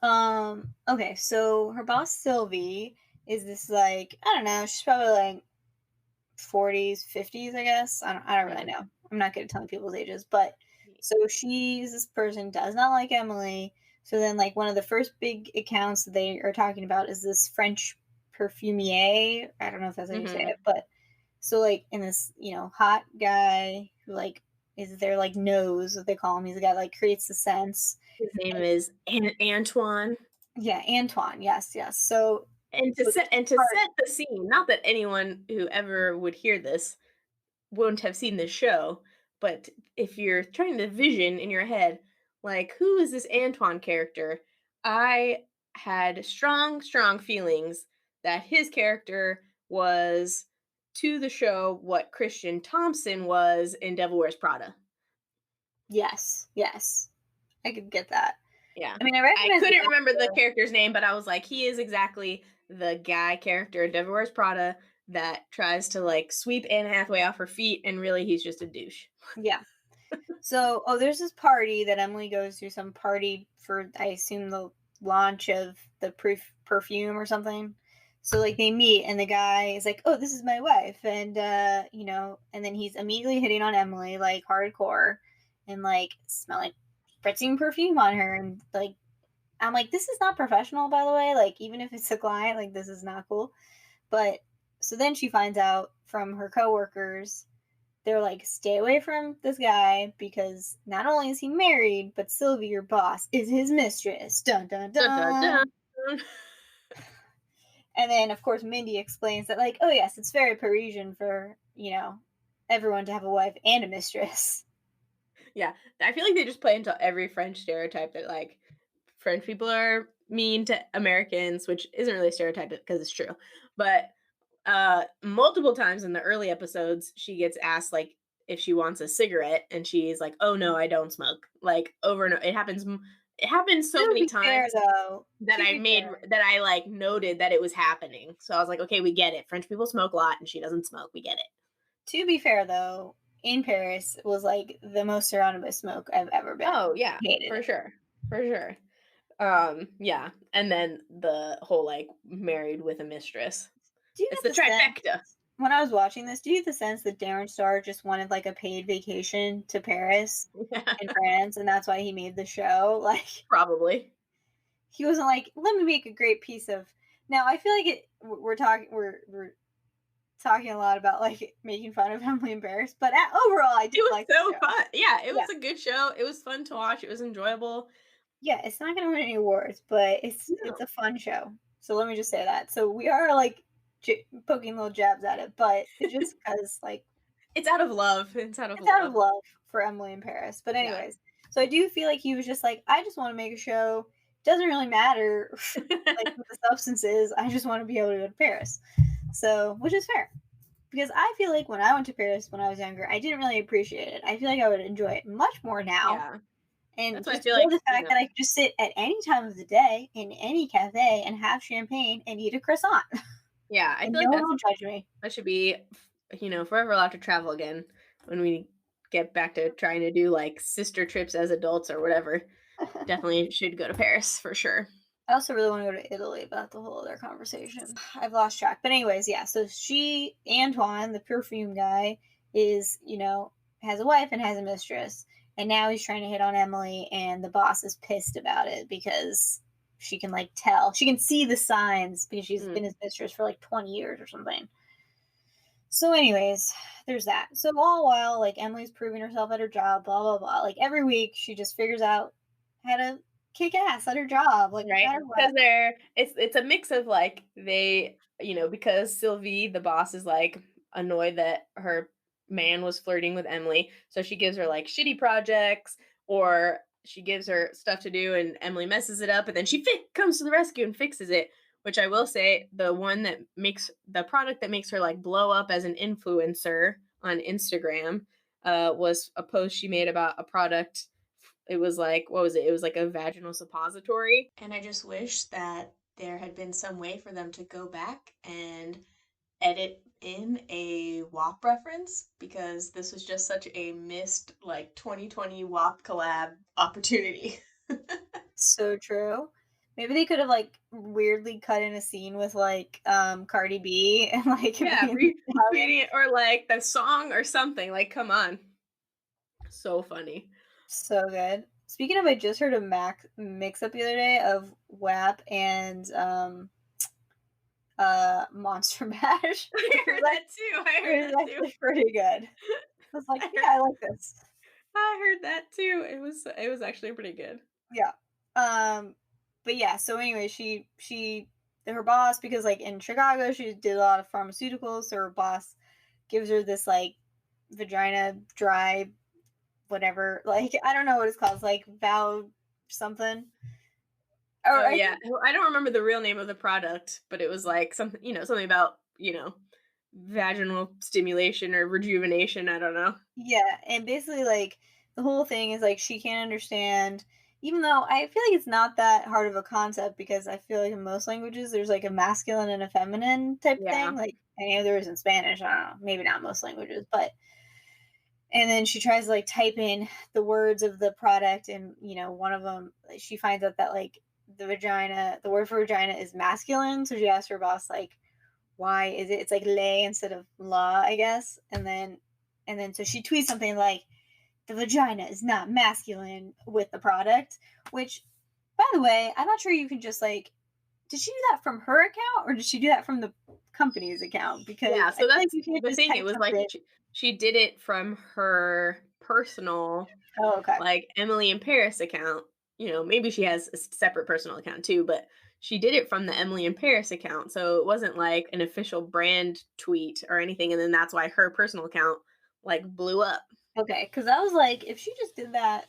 Okay, so her boss Sylvie is this like, I don't know, she's probably like 40s, 50s, I guess. I don't really know. I'm not good at telling people's ages, but so she's this person does not like Emily. So then like one of the first big accounts that they are talking about is this French perfumier. I don't know if that's how you say Mm-hmm. it, but so like in this, hot guy who like is their like nose, what they call him. He's the guy that, like creates the scents. His name is Antoine. Yeah, Antoine. Yes, yes. So And to so set this and to part, set the scene, not that anyone who ever would hear this won't have seen this show, but if you're trying to vision in your head, like who is this Antoine character? I had strong, strong feelings that his character was to the show what Christian Thompson was in Devil Wears Prada. yes, yes, I could get that. Yeah. I mean, I I recognize the couldn't remember the actor. character's name, but I was like, he is exactly the guy character in Devil Wears Prada that tries to like sweep Anne Hathaway off her feet, and really he's just a douche. Yeah. So, there's this party that Emily goes to, some party for, I assume, the launch of the perfume or something. So, like, they meet, and the guy is like, "Oh, this is my wife," and and then he's immediately hitting on Emily like hardcore, and like smelling, spritzing perfume on her, and like, I'm like, this is not professional, by the way. Like, even if it's a client, like, this is not cool. But so then she finds out from her coworkers, they're like, stay away from this guy because not only is he married, but Sylvie, your boss, is his mistress. Dun dun Dun, dun, dun. dun. And then, of course, Mindy explains that, like, oh, yes, it's very Parisian for, everyone to have a wife and a mistress. Yeah, I feel like they just play into every French stereotype that like French people are mean to Americans, which isn't really a stereotype because it's true. But multiple times in the early episodes, she gets asked like if she wants a cigarette, and she's like, "Oh no, I don't smoke." Like over and over, it happens so To many be fair, times though, that to I be made fair, that I like noted that it was happening. So I was like, "Okay, we get it. French people smoke a lot, and she doesn't smoke. We get it." in Paris was like the most surrounded by smoke I've ever been. Oh yeah, Hated for it. sure, for sure. Yeah, and then the whole like married with a mistress. Do you It's get the the sense trifecta. when I was watching this? Do you get the sense that Darren Star just wanted like a paid vacation to Paris in France, and that's why he made the show? Like Probably. he wasn't like, let me make a great piece of. Now I feel like we're talking a lot about like making fun of Emily in Paris, but overall I It did was like the so show. fun. Yeah, it Yeah, was a good show. It was fun to watch. It was enjoyable. yeah, it's not gonna win any awards, but it's No. a fun show. So let me just say that. So we are like poking little jabs at it, but it's just because like It's out of love. It's out of it's out of love. love for Emily in Paris. But Yeah. anyways, so I do feel like he was just like, I just want to make a show. Doesn't really matter like what the substance is. I just want to be able to go to Paris. So, which is fair. Because I feel like when I went to Paris when I was younger, I didn't really appreciate it. I feel like I would enjoy it much more now. Yeah. And That's why I just feel love like, the fact that I could just sit at any time of the day in any cafe and have champagne and eat a croissant. yeah, I And feel no like one will judge me. that should be, forever allowed to travel again when we get back to trying to do like sister trips as adults or whatever. Definitely should go to Paris for sure. I also really want to go to Italy, but that's a whole other conversation. I've lost track. But anyways, yeah. So Antoine, the perfume guy, is, has a wife and has a mistress. And now he's trying to hit on Emily, and the boss is pissed about it because she can like tell. She can see the signs because she's been his mistress for like 20 years or something. So, anyways, there's that. So all while like Emily's proving herself at her job, blah blah blah. Like every week she just figures out how to kick ass at her job, like no Right? matter Because what. it's a mix of like because Sylvie, the boss, is like annoyed that her man was flirting with Emily. So she gives her like shitty projects, or she gives her stuff to do and Emily messes it up, and then she comes to the rescue and fixes it. which I will say the one that makes the product that makes her like blow up as an influencer on Instagram was a post she made about a product. It was like, what was it? It was like a vaginal suppository. And I just wish that there had been some way for them to go back and edit in a WAP reference, because this was just such a missed like 2020 WAP collab opportunity. So true. Maybe they could have like weirdly cut in a scene with like Cardi B and like Yeah, being Italian. retweeting it or like the song or something. Like, come on. So funny. So good. Speaking of, I just heard a mix up the other day of WAP and Monster Mash. I heard that too. I It heard was that too. actually pretty good. I was like, I yeah, heard I like this. I heard that too. It was actually pretty good. Yeah. But yeah, so anyway, she her boss, because like in Chicago she did a lot of pharmaceuticals, so her boss gives her this like vagina dry whatever, like I don't know what it's called, it's like Val something. Or Oh I yeah. think Well, I don't remember the real name of the product, but it was like something, something about, vaginal stimulation or rejuvenation. I don't know. yeah, and basically like the whole thing is like she can't understand, even though I feel like it's not that hard of a concept, because I feel like in most languages there's like a masculine and a feminine type Yeah. thing. Like I know there is in Spanish, I don't know, maybe not most languages, but and then she tries to like type in the words of the product, and one of them she finds out that like the word for vagina is masculine, so she asks her boss like why is it's like lay instead of la, I guess, and then so she tweets something like the vagina is not masculine with the product, which by the way I'm not sure you can just like, did she do that from her account or did she do that from the company's account, because Yeah, I so feel like that's you can't the just thing. type It was like something. she did it from her personal, Oh, okay. like, Emily in Paris account. Maybe she has a separate personal account too, but she did it from the Emily in Paris account. So it wasn't like an official brand tweet or anything. And then that's why her personal account like blew up. Okay, because I was like, if she just did that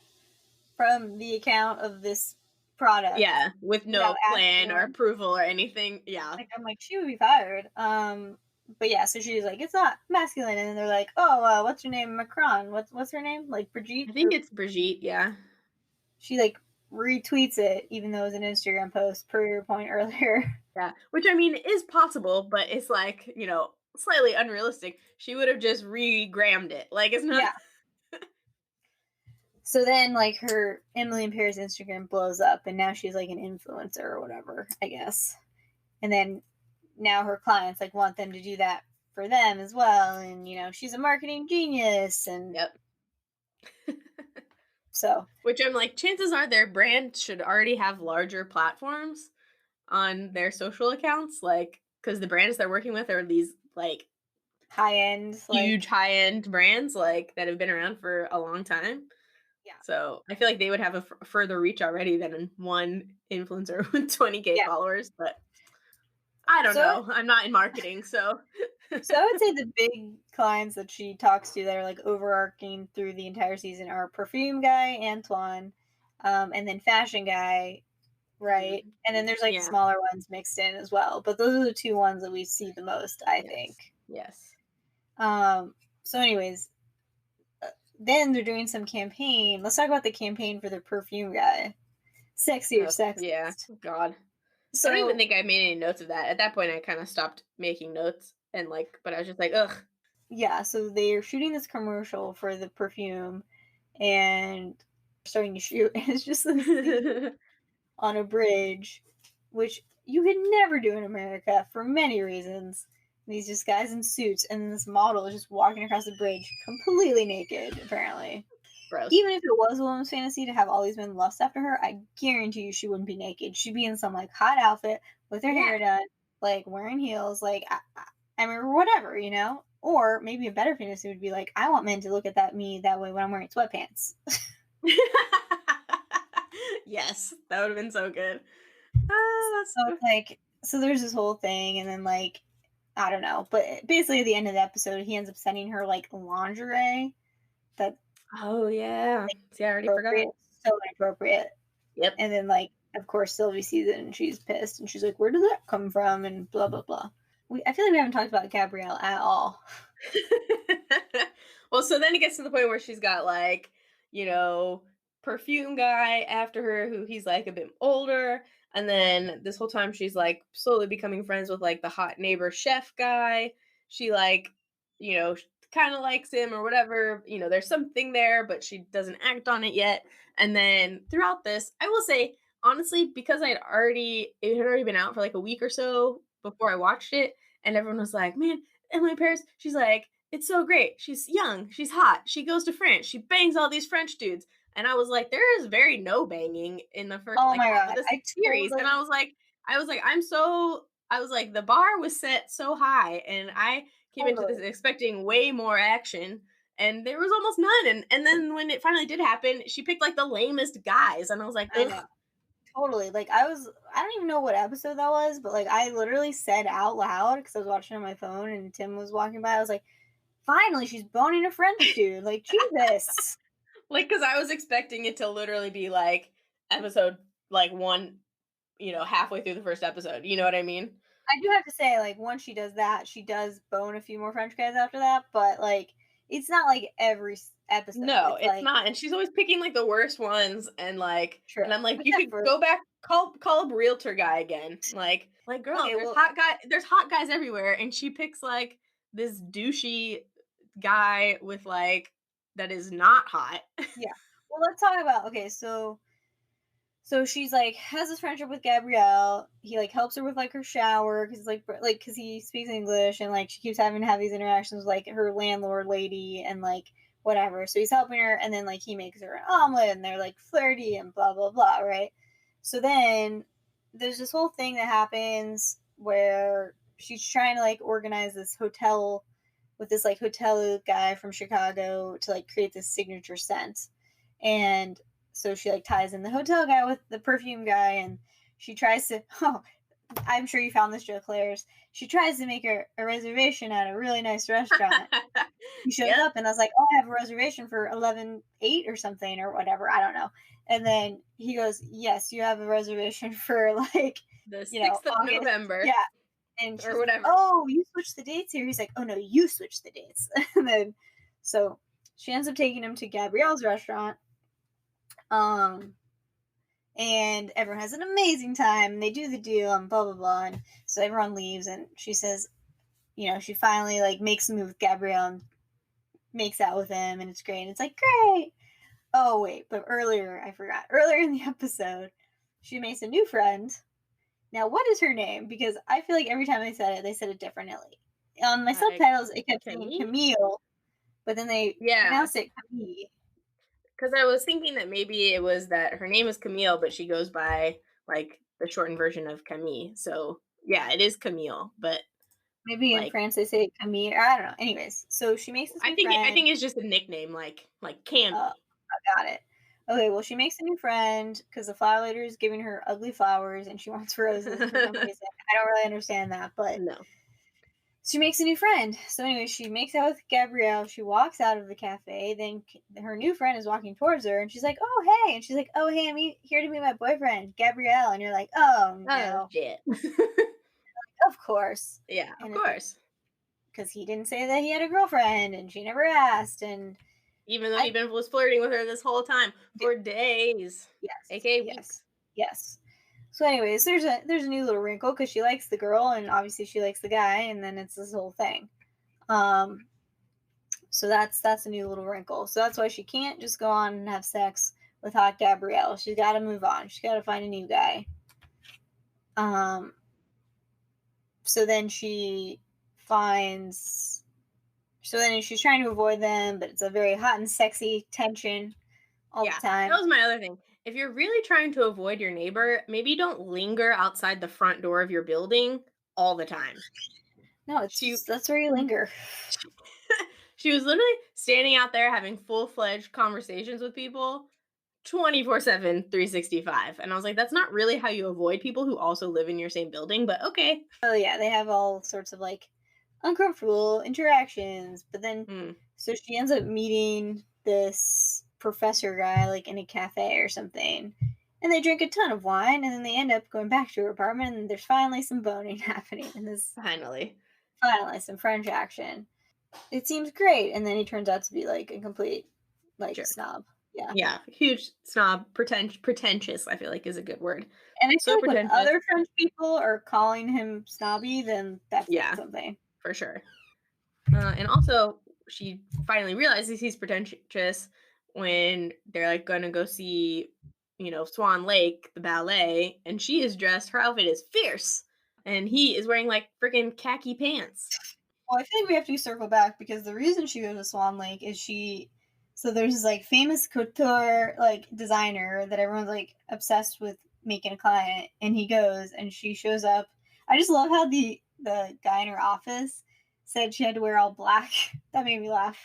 from the account of this product Yeah, with without no asking plan or them, approval or anything. Yeah. like I'm like she would be fired. But yeah, so she's like, it's not masculine, and then they're like, oh, what's her name, Macron? What's her name? Like Brigitte, I think or it's Brigitte. Yeah. she like retweets it, even though it was an Instagram post. Per your point earlier. Yeah. Which I mean is possible, but it's like, slightly unrealistic. She would have just re-grammed it. Like, it's not. Yeah. So then, like, her Emily in Paris Instagram blows up, and now she's like an influencer or whatever, I guess. And then now her clients like want them to do that for them as well, and she's a marketing genius, and Yep. so Which I'm like, chances are their brand should already have larger platforms on their social accounts, like, because the brands they're working with are these like high end, huge like, high end brands like that have been around for a long time. yeah, So I feel like they would have a further reach already than one influencer with 20K yeah. followers. But I don't So know. I'm not in marketing, so so I would say the big clients that she talks to that are like overarching through the entire season are perfume guy Antoine, and then fashion guy, right? Mm, And then there's like yeah, smaller ones mixed in as well. But those are the two ones that we see the most, I think. yes, yes. Um, so anyways, then they're doing some campaign. Let's talk about the campaign for the perfume guy. Sexy or Yeah, sexist. God. I don't even So think I made any notes of that. At that point, I kind of stopped making notes and like, but I was just like, ugh. yeah, so they're shooting this commercial for the perfume and starting to shoot, and it's just this scene on a bridge, which you could never do in America for many reasons. These just guys in suits, and then this model is just walking across the bridge completely naked, apparently. Gross. Even if it was a woman's fantasy to have all these men lust after her, I guarantee you she wouldn't be naked. She'd be in some like hot outfit with her Yeah. hair done, like wearing heels, like I mean, whatever, Or maybe a better fantasy would be like, I want men to look at me that way when I'm wearing sweatpants. Yes, that would have been so good. So it's like, so there's this whole thing, and then like, I don't know, but basically at the end of the episode, he ends up sending her like lingerie that's Oh yeah. See, I already appropriate, forgot. so inappropriate, Yep. and then like of course, Sylvie sees it and she's pissed and she's like, "Where did that come from?" and blah blah blah. I feel like we haven't talked about Gabrielle at all. Well, so then it gets to the point where she's got like, you know, perfume guy after her who he's like a bit older. And then this whole time she's like slowly becoming friends with like the hot neighbor chef guy. She like, you know, kind of likes him or whatever. You know, there's something there, but she doesn't act on it yet. And then throughout this, I will say, honestly, because it had already been out for like a week or so before I watched it, and everyone was like, man, Emily Paris, she's like, it's so great. She's young, she's hot, she goes to France, she bangs all these French dudes. And I was like, there is very no banging in the first Oh like my half of god, this I series. And totally I was like, the bar was set so high, and I came into this totally. expecting way more action. And there was almost none. And then when it finally did happen, she picked like the lamest guys. And I was like, I know. ugh. Totally. Like I don't even know what episode that was, but like I literally said out loud because I was watching on my phone and Tim was walking by. I was like, finally, she's boning a French dude. Like, Jesus. Like, because I was expecting it to literally be like episode like one, you know, halfway through the first episode. You know what I mean? I do have to say, like, once she does that, she does bone a few more French guys after that, but like it's not like every episode. No, It's it's like not. And she's always picking like the worst ones, and like, true. and I'm like, you Except should for go back, call up realtor guy again. Like, girl, okay, well, there's hot guys everywhere, and she picks like this douchey guy with like that is not hot. yeah. Well, let's talk about okay, so she's like has this friendship with Gabrielle. He like helps her with like her shower because like because he speaks English and like she keeps having to have these interactions with like her landlord lady and like whatever. So he's helping her and then like he makes her an omelet and they're like flirty and blah blah blah, right? So then there's this whole thing that happens where she's trying to like organize this hotel with this like hotel guy from Chicago to like create this signature scent. And so she like ties in the hotel guy with the perfume guy and she tries to oh I'm sure you found this joke hilarious. She tries to make a reservation at a really nice restaurant. He shows Yep, up and I was like, oh, I have a reservation for 11:08 or something or whatever. I don't know. And then he goes, yes, you have a reservation for like, the you know, 6th of August. Yeah. November And she's or like, whatever. oh, you switched the dates here. He's like, oh no, you switched the dates. And then so she ends up taking him to Gabrielle's restaurant. Um, and everyone has an amazing time. And they do the deal and blah blah blah. And so everyone leaves, and she says, you know, she finally like makes a move with Gabrielle and makes out with him, and it's great. And it's like great. Oh wait, but earlier I forgot. Earlier in the episode, she makes a new friend. Now, what is her name? Because I feel like every time they said it differently. On my Like, subtitles, it kept saying Camille? Camille, but then they Yeah, pronounced it Camille. because I was thinking that maybe it was that her name is Camille, but she goes by like the shortened version of Camille. So yeah, it is Camille, but Maybe in like France they say Camille. Or I don't know. Anyways, so she makes this new I friend. think it's just a nickname, like Cammy. I got it. Okay, well, she makes a new friend because the flower lady is giving her ugly flowers and she wants roses for some reason. I don't really understand that, but No. she makes a new friend. So anyway, she makes out with Gabrielle. She walks out of the cafe. Then her new friend is walking towards her, and she's like, "Oh hey!" And she's like, "Oh hey, here to meet my boyfriend, Gabrielle." And you're like, "Oh Oh no, shit. of course." Yeah, of And it's like course. because he didn't say that he had a girlfriend, and she never asked. And Even though he I been was flirting with her this whole time yeah, for days, yes, aka yes, weeks. yes. So, anyways, there's a new little wrinkle because she likes the girl, and obviously she likes the guy, and then it's this whole thing. Um, So that's a new little wrinkle. So that's why she can't just go on and have sex with hot Gabrielle. She's got to move on. She's got to find a new guy. Um. So then she finds. So then she's trying to avoid them, but it's a very hot and sexy tension all the Yeah, that time. was my other thing. If you're really trying to avoid your neighbor, maybe don't linger outside the front door of your building all the time. No, She that's where you linger. she was literally standing out there having full-fledged conversations with people 24/7, 365. And I was like, that's not really how you avoid people who also live in your same building, but okay. Oh yeah, they have all sorts of like uncomfortable interactions, but then Hmm. so she ends up meeting this professor guy like in a cafe or something. And they drink a ton of wine, and then they end up going back to her apartment, and there's finally some boning happening, and this Finally. finally some French action. It seems great, and then he turns out to be like a complete like Jerk. snob. Yeah. Yeah, huge snob, pretentious, I feel like is a good word. And I feel So like when pretentious. other French people are calling him snobby, then that's saying Yeah, something. for sure. And also, she finally realizes he's pretentious when they're like going to go see, Swan Lake, the ballet, and she is dressed. Her outfit is fierce, and he is wearing like freaking khaki pants. Well, I feel like we have to circle back because the reason she goes to Swan Lake is so there's this like famous couture like designer that everyone's like obsessed with making a client, and he goes and she shows up. I just love how the guy in her office said she had to wear all black. That made me laugh.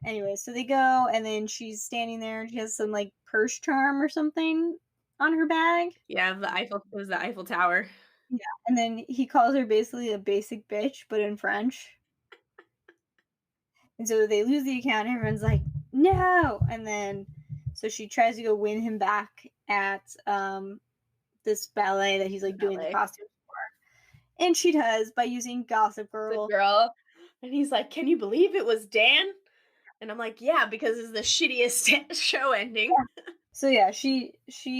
Anyway, so they go, and then she's standing there and she has some like purse charm or something on her bag. Yeah, it was the Eiffel Tower. Yeah. And then he calls her basically a basic bitch, but in French. And so they lose the account, and everyone's like, no. And then, so she tries to go win him back at this ballet that he's The like doing the ballet. costumes for. And she does by using Gossip The Girl. girl. And he's like, "Can you believe it was Dan?" And I'm like, "Yeah, because it's the shittiest show ending." So yeah, she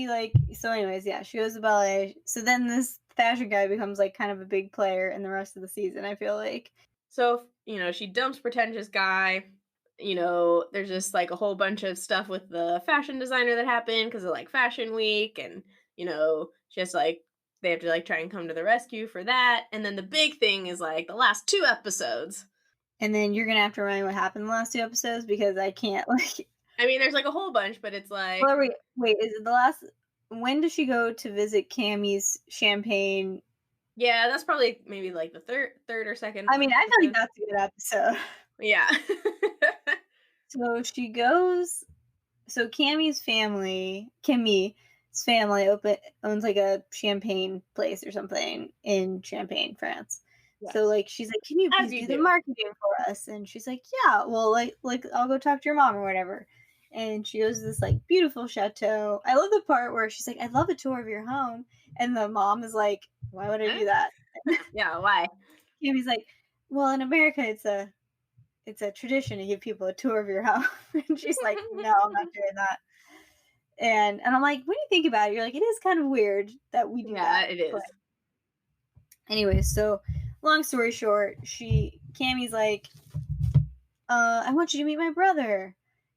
like, so anyways, yeah, she goes to ballet. So then this fashion guy becomes like kind of a big player in the rest of the season, I feel like. So, she dumps pretentious guy. There's just like a whole bunch of stuff with the fashion designer that happened because of like fashion week. And, just like they have to like try and come to the rescue for that. And then the big thing is like the last 2 episodes. And then you're gonna have to remind me what happened in the last 2 episodes because I can't like. I mean, there's like a whole bunch, but it's like, Well, wait, is it the last? When does she go to visit Cammie's champagne? yeah, that's probably maybe like the third or second I mean, I feel like episode. that's a good episode. Yeah. So she goes. So Kimmy's family owns like a champagne place or something in Champagne, France. So Yes. like she's like, "Can you As please you do the do. marketing for us?" And she's like, "Yeah, well, like I'll go talk to your mom or whatever." And she goes to this like beautiful chateau. I love the part where she's like, "I'd love a tour of your home," and the mom is like, "Why would I Huh? do that?" Yeah, why? Kimmy's like, "Well, in America, it's a tradition to give people a tour of your home." And she's like, "No, I'm not doing that." And I'm like, when you think about it, you're like, it is kind of weird that we do Yeah, that. it But is. anyway, so long story short, Cammie's like, I want you to meet my brother.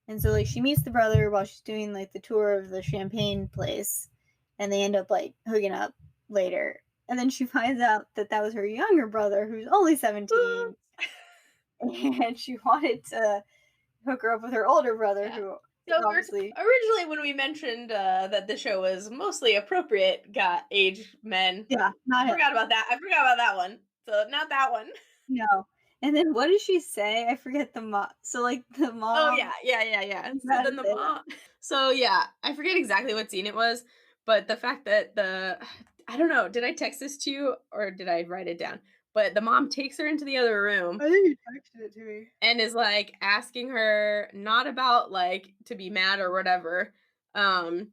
And so like she meets the brother while she's doing like the tour of the champagne place, and they end up like hooking up later. And then she finds out that that was her younger brother who's only 17, and she wanted to hook her up with her older brother Yeah. who is So obviously, originally, when we mentioned that the show was mostly appropriate got age men, yeah, not him. forgot about that. I forgot about that one. So not that one. No. And then what does she say? I forget the mom. So like the Oh yeah, mom, yeah. So that's then the it. mom. So yeah, I forget exactly what scene it was, but the fact that I don't know, did I text this to you or did I write it down? But the mom takes her into the other room I think you texted it to me. and is like asking her not about like to be mad or whatever, um,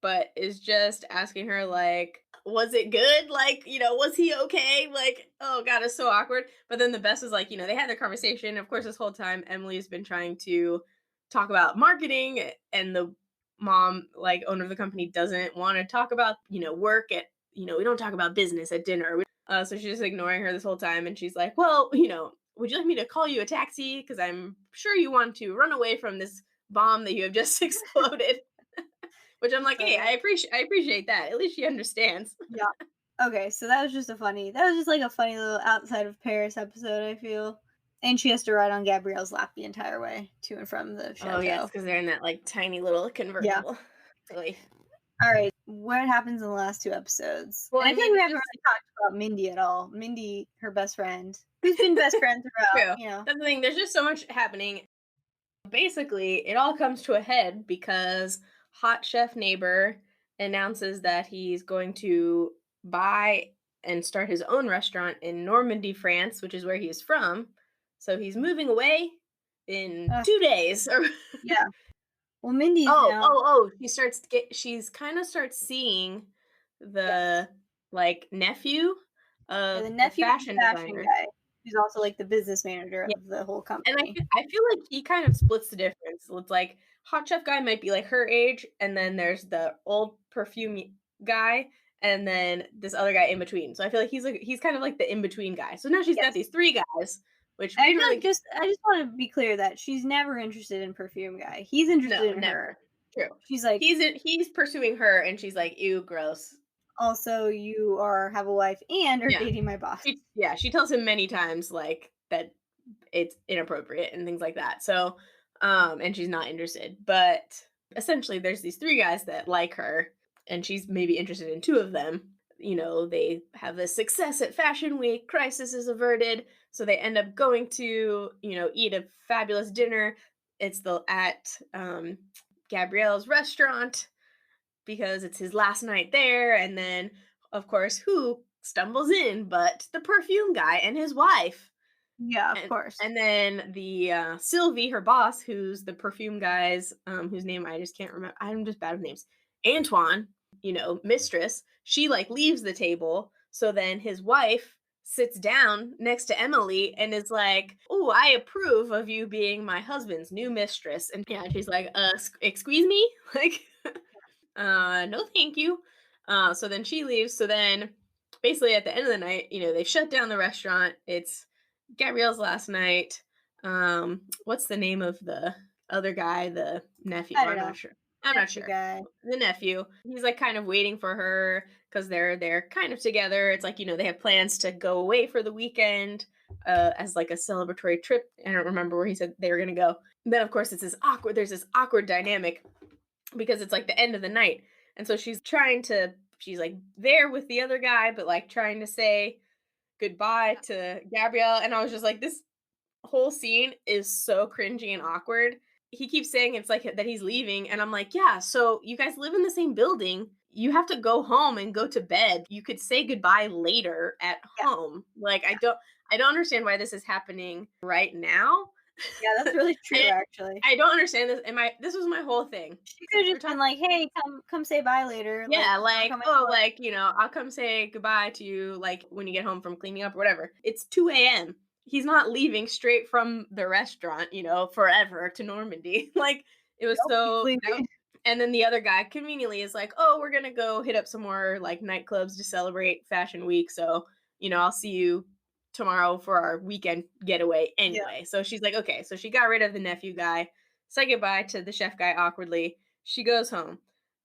but is just asking her like, was it good? Like, was he okay? Like, oh god, it's so awkward. But then the best was like, they had their conversation. Of course, this whole time Emily's been trying to talk about marketing, and the mom, like owner of the company, doesn't want to talk about, work at, we don't talk about business at dinner. So she's just ignoring her this whole time, and she's like, well, would you like me to call you a taxi? Because I'm sure you want to run away from this bomb that you have just exploded. Which I'm like, hey, So I appreciate that. At least she understands. yeah. Okay, so that was just like a funny little outside of Paris episode, I feel. And she has to ride on Gabrielle's lap the entire way to and from the Oh yes, chateau. because they're in that like tiny little Yeah. convertible. Oy. All right. What happens in the last 2 episodes? Well, And I I feel like mean, we it's haven't just really talked about Mindy at all. Mindy, her best friend, who's been best friend throughout, true. you know. That's the thing. There's just so much happening. Basically, it all comes to a head because hot chef neighbor announces that he's going to buy and start his own restaurant in Normandy, France, which is where he's from. So he's moving away in Uh, 2 days. yeah. Well, Mindy's now. She's kind of starts seeing Yes. the like nephew Yeah, of the the nephew of the fashion fashion designer. guy, who's also like the business manager Yeah, of the whole and company. I feel like he kind of splits the difference. So it's like hot chef guy might be like her age, and then there's the old perfume guy, and then this other guy in between. So I feel like he's kind of like the in between guy. So now she's got Yes. these three guys, which And we I didn't feel really like I just want to be clear that she's never interested in perfume guy. He's interested no, in her. never. True. She's like, He's pursuing her, and she's like, ew, gross. also you have a wife and are Yeah. dating my boss. She tells him many times like that it's inappropriate and things like that. So and she's not interested. But essentially there's these three guys that like her and she's maybe interested in two of them. You know, they have this success at Fashion Week, crisis is averted, so they end up going to, you know, eat a fabulous dinner. It's the at Gabrielle's restaurant because it's his last night there. And then, of course, who stumbles in but the perfume guy and his wife. Yeah, of And course. and then the Sylvie, her boss, who's the perfume guy's whose name I just can't remember. I'm just bad with names. Antoine, you know, mistress, she like leaves the table. So then his wife sits down next to Emily and is like, "Oh, I approve of you being my husband's new mistress." And yeah, she's like, excuse me?" Like no thank you. So then she leaves. So then basically at the end of the night, you know, they shut down the restaurant. It's Gabrielle's last night. What's the name of the other guy, the nephew? I don't I'm know. not sure. I'm not Nephew sure. guy. The nephew. He's like kind of waiting for her because they're kind of together. It's like, you know, they have plans to go away for the weekend as like a celebratory trip. I don't remember where he said they were gonna go. And then of course there's this awkward dynamic because it's like the end of the night. And so she's like there with the other guy, but like trying to say goodbye to Gabrielle. And I was just like, this whole scene is so cringy and awkward. He keeps saying it's like that he's leaving. And I'm like, yeah, so you guys live in the same building. You have to go home and go to bed. You could say goodbye later at Yeah. home. Like I don't understand why this is happening right now. Yeah, that's really true I, actually. I don't understand this. This was my whole thing. She could have They're just been talking like, "Hey, come say bye later." Like, Yeah, knock like, on my oh, door. like, you know, I'll come say goodbye to you, like, when you get home from cleaning up or whatever. It's 2 a.m. He's not leaving straight from the restaurant, you know, forever to Normandy. Like, it was Nope, he's so. leaving. And then the other guy conveniently is like, oh, we're going to go hit up some more, like, nightclubs to celebrate Fashion Week. So, you know, I'll see you tomorrow for our weekend getaway Yeah. anyway. So she's like, okay. So she got rid of the nephew guy, said goodbye to the chef guy awkwardly. She goes home.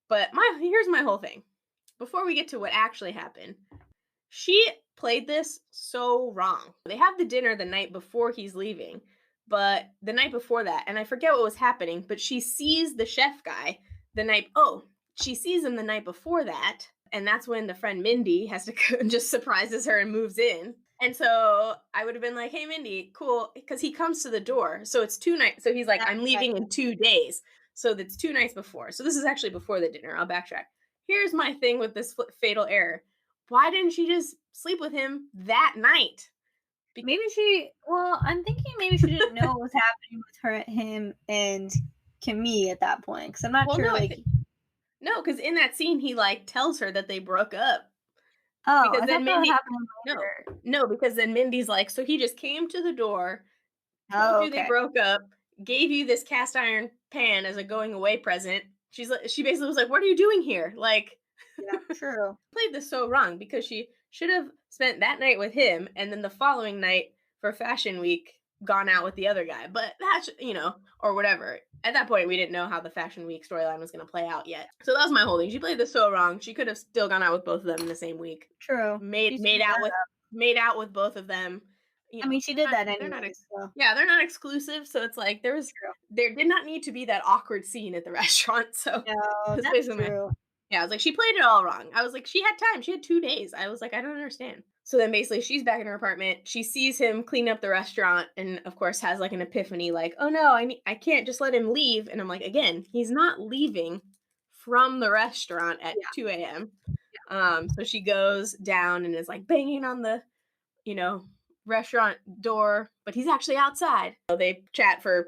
But here's my whole thing. Before we get to what actually happened, she played this so wrong. They have the dinner the night before he's leaving, but the night before that, and I forget what was happening, but she sees the chef guy she sees him the night before that, and that's when the friend Mindy has to just surprises her and moves in. And so I would have been like, "Hey Mindy, cool," because he comes to the door. So it's 2 nights. So he's like, That "I'm leaving in 2 days." So that's 2 nights before. So this is actually before the dinner. I'll backtrack. Here's my thing with this fatal error. Why didn't she just sleep with him that night? maybe I'm thinking maybe she didn't know what was happening with him and Camille at that point, because I'm not Well, sure, no, like, no, because in that scene he like tells her that they broke up. oh, Because I then thought that Mindy, happened no, later. no, because then Mindy's like, so he just came to the door, told Oh, you they okay. broke up, gave you this cast iron pan as a going away present. She basically was like, "What are you doing here?" Like, Yeah, true. played this so wrong because she should have spent that night with him and then the following night for Fashion Week gone out with the other guy. But that's, you know, or whatever. At that point, we didn't know how the Fashion Week storyline was going to play out yet. So that was my whole thing. She played this so wrong. She could have still gone out with both of them in the same week. True. She Made screwed out that with up. both of them. You I know, mean, she did that they're not anyways, so yeah, they're not exclusive. So it's like true. there did not need to be that awkward scene at the restaurant. So No, that's that's basically my true. yeah, I was like, she played it all wrong. I was like, she had time. She had 2 days. I was like, I don't understand. So then basically she's back in her apartment. She sees him clean up the restaurant and of course has like an epiphany like, oh no, I can't just let him leave. And I'm like, again, he's not leaving from the restaurant at Yeah. 2 a.m. So she goes down and is like banging on the, you know, restaurant door, but he's actually outside. So they chat for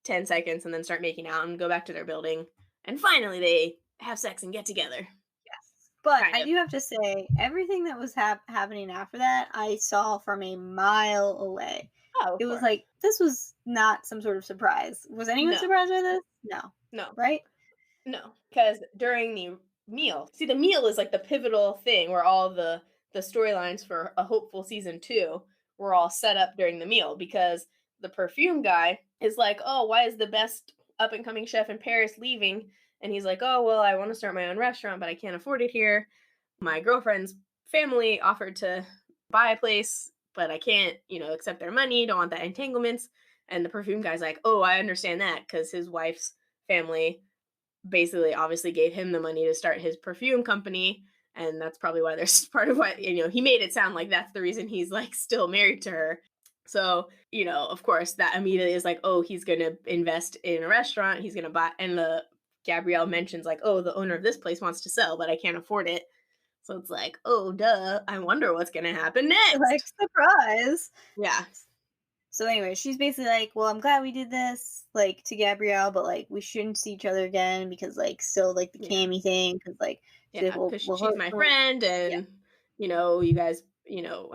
10 seconds and then start making out and go back to their building. And finally they have sex and get together. Yes. But Kind I of. do have to say, everything that was happening after that, I saw from a mile away. Oh, of It was course. like, this was not some sort of surprise. Was anyone No, surprised by this? No. no, Right? no. Because during the meal, see, the meal is like the pivotal thing where all the storylines for a hopeful season 2 were all set up during the meal because the perfume guy is like, "Oh, why is the best up and coming chef in Paris leaving?" And he's like, "Oh, well, I want to start my own restaurant, but I can't afford it here. My girlfriend's family offered to buy a place, but I can't, accept their money, don't want that entanglements." And the perfume guy's like, "Oh, I understand that because his wife's family basically obviously gave him the money to start his perfume company. And that's probably why there's part of why, he made it sound like that's the reason he's like still married to her. So, of course, that immediately is like, oh, he's going to invest in a restaurant. He's going to buy. And the Gabrielle mentions, like, oh, the owner of this place wants to sell, but I can't afford it. So it's like, oh, duh. I wonder what's going to happen Like, next. surprise. Yeah. So anyway, she's basically like, "Well, I'm glad we did this, like, to Gabrielle, but like we shouldn't see each other again because like still like the Yeah. Cammy thing because like she's like, Yeah, well, because well, she's my we're friend, yeah, and you guys,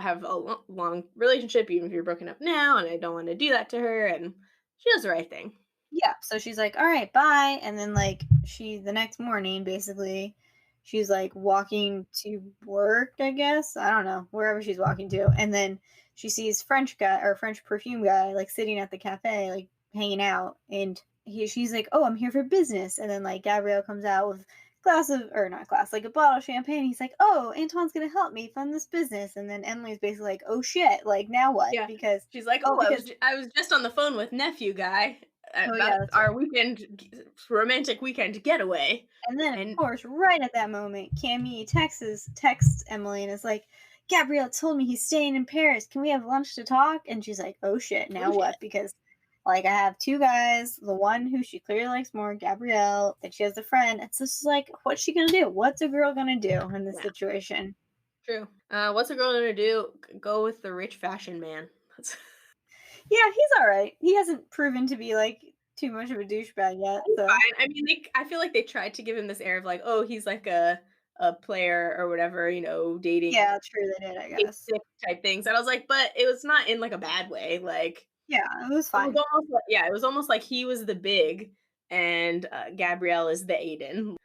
have a long relationship, even if you're broken up now, and I don't want to do that to her, and she does the right thing. yeah." So she's like, "All right, bye," and then like the next morning basically, she's like walking to work, I guess I don't know wherever she's walking to, and then she sees French perfume guy like sitting at the cafe like hanging out, and she's like, "Oh, I'm here for business," and then like Gabrielle comes out with glass of or not glass like a bottle of champagne. He's like, "Oh, Antoine's gonna help me fund this business," and then Emily's basically like, "Oh shit, like now what?" Yeah, Because she's like, oh "Oh, because I was just on the phone with nephew guy oh about yeah, that's right. our romantic weekend getaway," And then, of and course, right at that moment, Camille texts Emily and is like, "Gabrielle told me he's staying in Paris. Can we have lunch to talk?" And she's like, "Oh shit, oh now shit, what?" Because, like, I have two guys, the one who she clearly likes more, Gabrielle, then she has a friend. It's just like, what's she gonna do? What's a girl gonna do in this yeah, situation? true. What's a girl gonna do? Go with the rich fashion man. That's Yeah, he's all right. He hasn't proven to be like too much of a douchebag yet, He's so fine. I mean, I feel like they tried to give him this air of like, oh, he's like a player or whatever, dating yeah, true, they did, I big guess. stick type things. And I was like, but it was not in like a bad way. Like Yeah, it was it was fine. almost like, yeah, it was almost like he was the big and Gabrielle is the Aiden.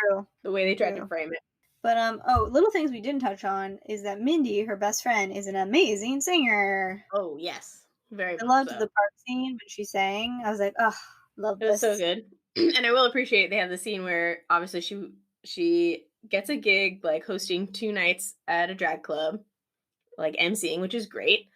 True, The way they tried to true. frame it. But oh, little things we didn't touch on is that Mindy, her best friend, is an amazing singer. Oh yes, very I much loved so. the park scene when she sang. I was like, oh, love It was so this. good. And I will appreciate they have the scene where obviously she gets a gig like hosting 2 nights at a drag club like emceeing, which is great.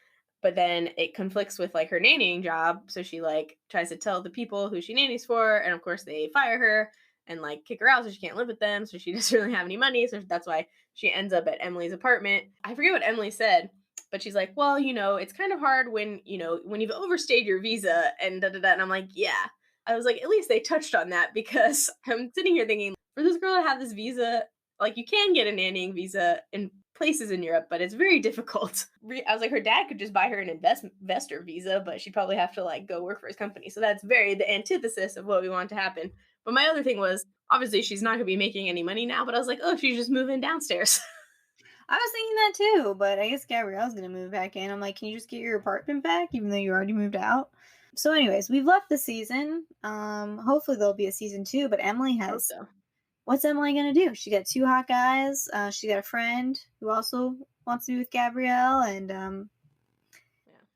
But then it conflicts with like her nannying job. So she like tries to tell the people who she nannies for. And of course they fire her and like kick her out so she can't live with them. So she doesn't really have any money. So that's why she ends up at Emily's apartment. I forget what Emily said, but she's like, well, it's kind of hard when, when you've overstayed your visa and da da da. And I'm like, yeah. I was like, at least they touched on that because I'm sitting here thinking for this girl to have this visa, like you can get a nannying visa in places in Europe, but it's very difficult. I was like, her dad could just buy her an investor visa, but she'd probably have to like go work for his company. So that's very the antithesis of what we want to happen. But my other thing was obviously she's not going to be making any money now, but I was like, oh, she's just moving downstairs. I was thinking that too, but I guess Gabrielle's gonna move back in. I'm like, can you just get your apartment back, even though you already moved out? So, anyways, we've left the season. Hopefully there'll be a season two, but Emily I hope has. so. What's Emily gonna do? She got two hot guys. She got a friend who also wants to be with Gabrielle, and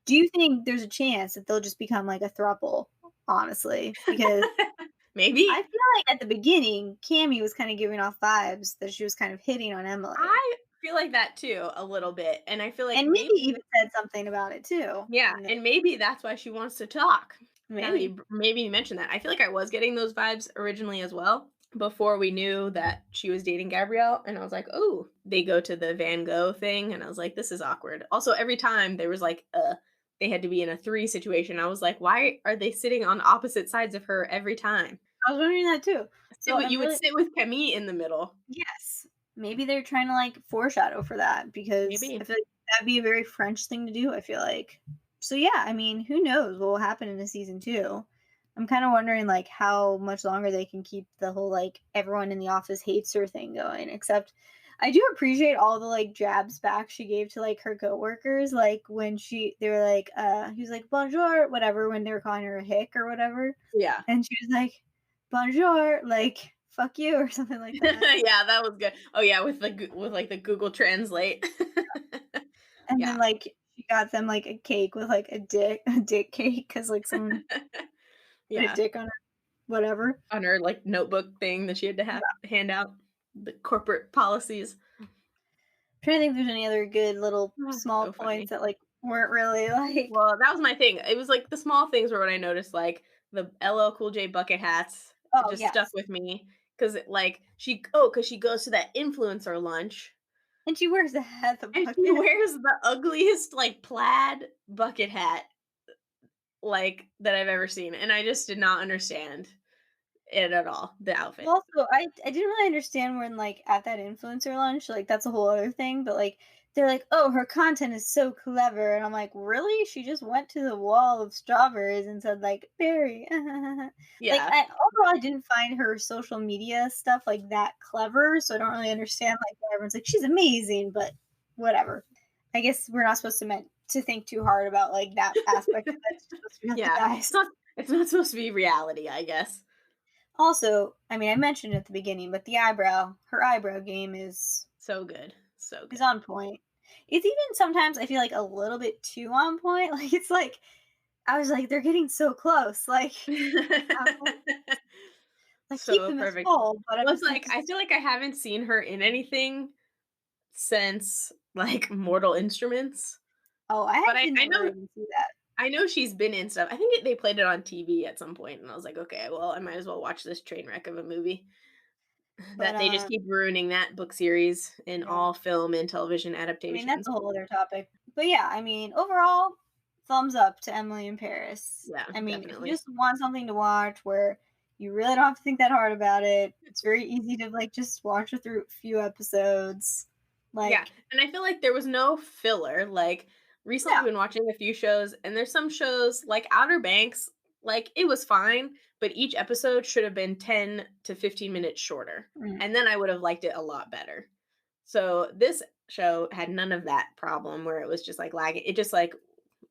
do you think there's a chance that they'll just become like a throuple? Honestly, because Yeah. I Maybe. feel like at the beginning, Cammy was kind of giving off vibes that she was kind of hitting on Emily, I feel like that too a little bit. And I feel like and maybe maybe even said something about it too. yeah, and maybe that's why she wants to talk. Now that Maybe. maybe you mentioned that, I feel like I was getting those vibes originally as well before we knew that she was dating Gabrielle, and I was like, oh, they go to the Van Gogh thing, and I was like, this is awkward. Also, every time there was like they had to be in a three situation, I was like, why are they sitting on opposite sides of her every time? I was wondering that too. So I'm You would really sit with Camille in the middle, yes. Maybe they're trying to like foreshadow for that because I maybe. feel like that'd be a very French thing to do. I feel like. So yeah, I mean, who knows what will happen in the season two? I'm kind of wondering like how much longer they can keep the whole like everyone in the office hates her thing going. Except I do appreciate all the like jabs back she gave to like her coworkers, like when they were like, he was like bonjour, whatever, when they were calling her a hick or whatever. Yeah. And she was like, bonjour, like fuck you or something like that. Yeah, that was good. Oh, yeah, with with, like, the Google Translate. And then Yeah. like she got them like a cake with like a dick cake because like someone put a Yeah. dick on her, whatever. On her, like, notebook thing that she had to Yeah. hand out, the corporate policies. Trying to think if there's any other good little Ah, small so points funny. that like weren't really like Well, that was my thing. It was, like, the small things were what I noticed, like, the LL Cool J bucket hats, it oh just stuck yes. with me because like, because she goes to that influencer lunch, And she wears the and she bucket. wears the ugliest, like, plaid bucket hat, like, that I've ever seen, and I just did not understand it at all, the outfit. Well, also, I didn't really understand when, like, at that influencer lunch, like, that's a whole other thing, but, like, they're like, "Oh, her content is so clever," and I'm like, "Really? She just went to the wall of strawberries and said, like, 'Berry.'" Like, Yeah. I overall, I didn't find her social media stuff, like, that clever, so I don't really understand, like, why everyone's like, "She's amazing," but whatever. I guess we're not supposed to think too hard about, like, that aspect of it. It's just supposed to be like the Yeah, guys. it's not supposed to be reality, I guess. Also, I mean, I mentioned at the beginning, but her eyebrow game So good, so is good. on point. It's even sometimes I feel like a little bit too on point. Like it's like I was like, they're getting so close. How- like keep So them as perfect. full, but I'm Well, it's just like, like, I feel like I haven't seen her in anything since, like, Mortal Instruments, oh, I but did never even see that. I know she's been in stuff. I think they played it on TV at some point, and I was like, "Okay, well, I might as well watch this train wreck of a movie." But That they just keep ruining that book series in yeah, all film and television I mean that's adaptations. a whole other topic. But yeah, I mean overall, thumbs up to Emily in Paris. Yeah, I mean, if you definitely. just want something to watch where you really don't have to think that hard about it, it's very easy to like just watch it through a few episodes. Yeah, Like, and I feel like there was no filler, like, recently yeah. I've been watching a few shows, and there's some shows, like Outer Banks, like, it was fine, but each episode should have been 10 to 15 minutes shorter, Mm. and then I would have liked it a lot better. So, this show had none of that problem where it was just, like, lagging. It just, like,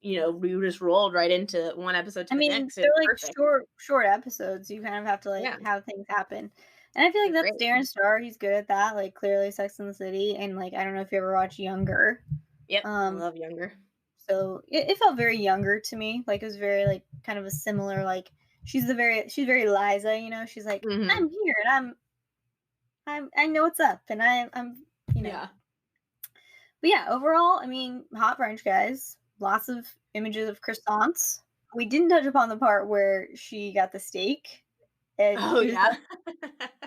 we just rolled right into one episode I to the mean, next. It they're was like perfect. short episodes. You kind of have to like Yeah, have things happen. And I feel like they're that's great. Darren Star. He's good at that. Like clearly Sex in the City. And like I don't know if you ever watch Younger. Yep, I Um, love Younger. so it felt very younger to me. Like it was very like kind of a similar like she's very Liza, you know, she's like, Mhm. I'm here and I know what's up and I'm you know. Yeah. But yeah, overall, I mean, hot French guys, lots of images of croissants. We didn't touch upon the part where she got the steak, and Oh, she was yeah. like,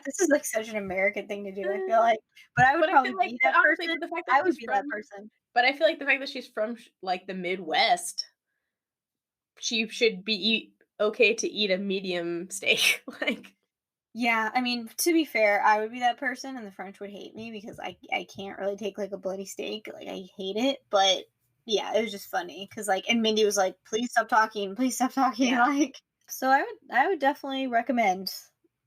"This is like such an American thing to do." I feel like, but I would But I probably feel like be but that honestly, person. but the fact that I would she's be that from person. but I feel like the fact that she's from, like, the Midwest, she should be okay to eat a medium steak, like Yeah, I mean, to be fair, I would be that person, and the French would hate me because I can't really take like a bloody steak. Like I hate it, but yeah, it was just funny because like, and Mindy was like, please stop talking," yeah, like. So I would definitely recommend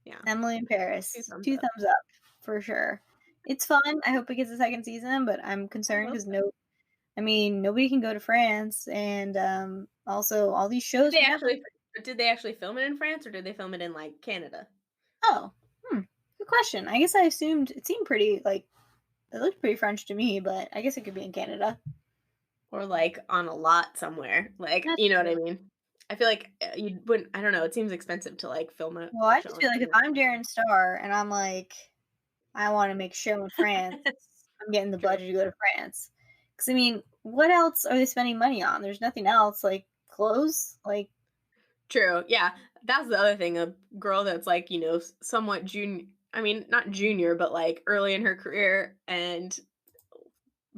yeah, Emily in 2 Paris. thumbs 2 up. thumbs up for sure. It's fun. I hope it gets a second season, but I'm I concerned hope because so. I mean, nobody can go to France, and also all these Did shows they from Netflix. actually did they actually film it in France, or did they film it in, like, Canada? Oh, good question. I guess I assumed it seemed pretty like it looked pretty French to me, but I guess it could be in Canada. Or, like, on a lot somewhere, like, That's you know what true. I mean? I feel like, you wouldn't I don't know, it seems expensive to, like, film Well, a I show just in feel like if France. I'm Darren Star and I'm like, I want to make show in France, I'm getting the True. budget to go to France. Because I mean, what else are they spending money on? There's nothing else like clothes. Like, True, yeah, that's the other thing, a girl that's, like, somewhat I mean, not junior, but, like, early in her career, and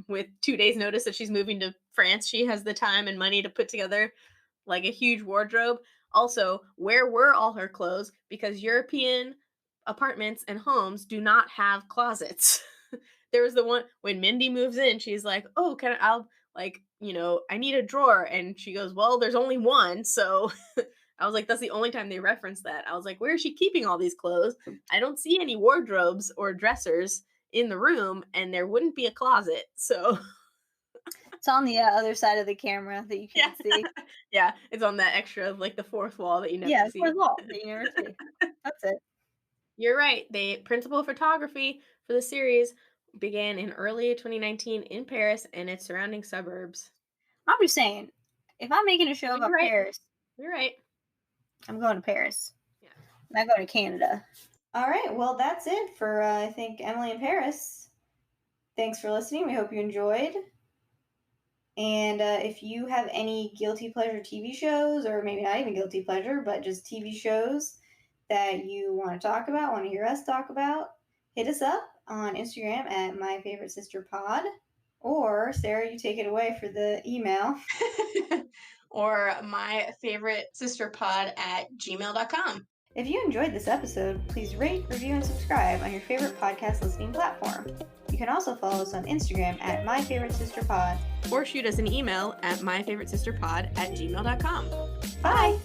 with 2 days notice that she's moving to France, she has the time and money to put together, like, a huge wardrobe. Also, where were all her clothes? Because European apartments and homes do not have closets. There was the one when Mindy moves in, she's like, "Oh, can I'll like, I need a drawer." And she goes, "Well, there's only one." So I was like, that's the only time they reference that. I was like, where is she keeping all these clothes? I don't see any wardrobes or dressers in the room, and there wouldn't be a closet. So It's on the other side of the camera that you yeah, can't see. yeah, it's on that extra like the fourth wall that you never Yeah, see. fourth wall that you never see. That's it. You're right. The principal photography for the series began in early 2019 in Paris and its surrounding suburbs. I'm just saying, if I'm making a show You're about right. Paris, You're right. I'm going to Paris. Yeah. I'm not going to Canada. All right. Well, that's it for, I think, Emily in Paris. Thanks for listening. We hope you enjoyed. And if you have any guilty pleasure TV shows, or maybe not even guilty pleasure, but just TV shows that you want to talk about, want to hear us talk about, hit us up on Instagram at myfavoritesisterpod. Or Sarah, you take it away for the email. Or myfavoritesisterpod@gmail.com. If you enjoyed this episode, please rate, review, and subscribe on your favorite podcast listening platform. You can also follow us on Instagram at myfavoritesisterpod. Or shoot us an email at myfavoritesisterpod@gmail.com. Bye!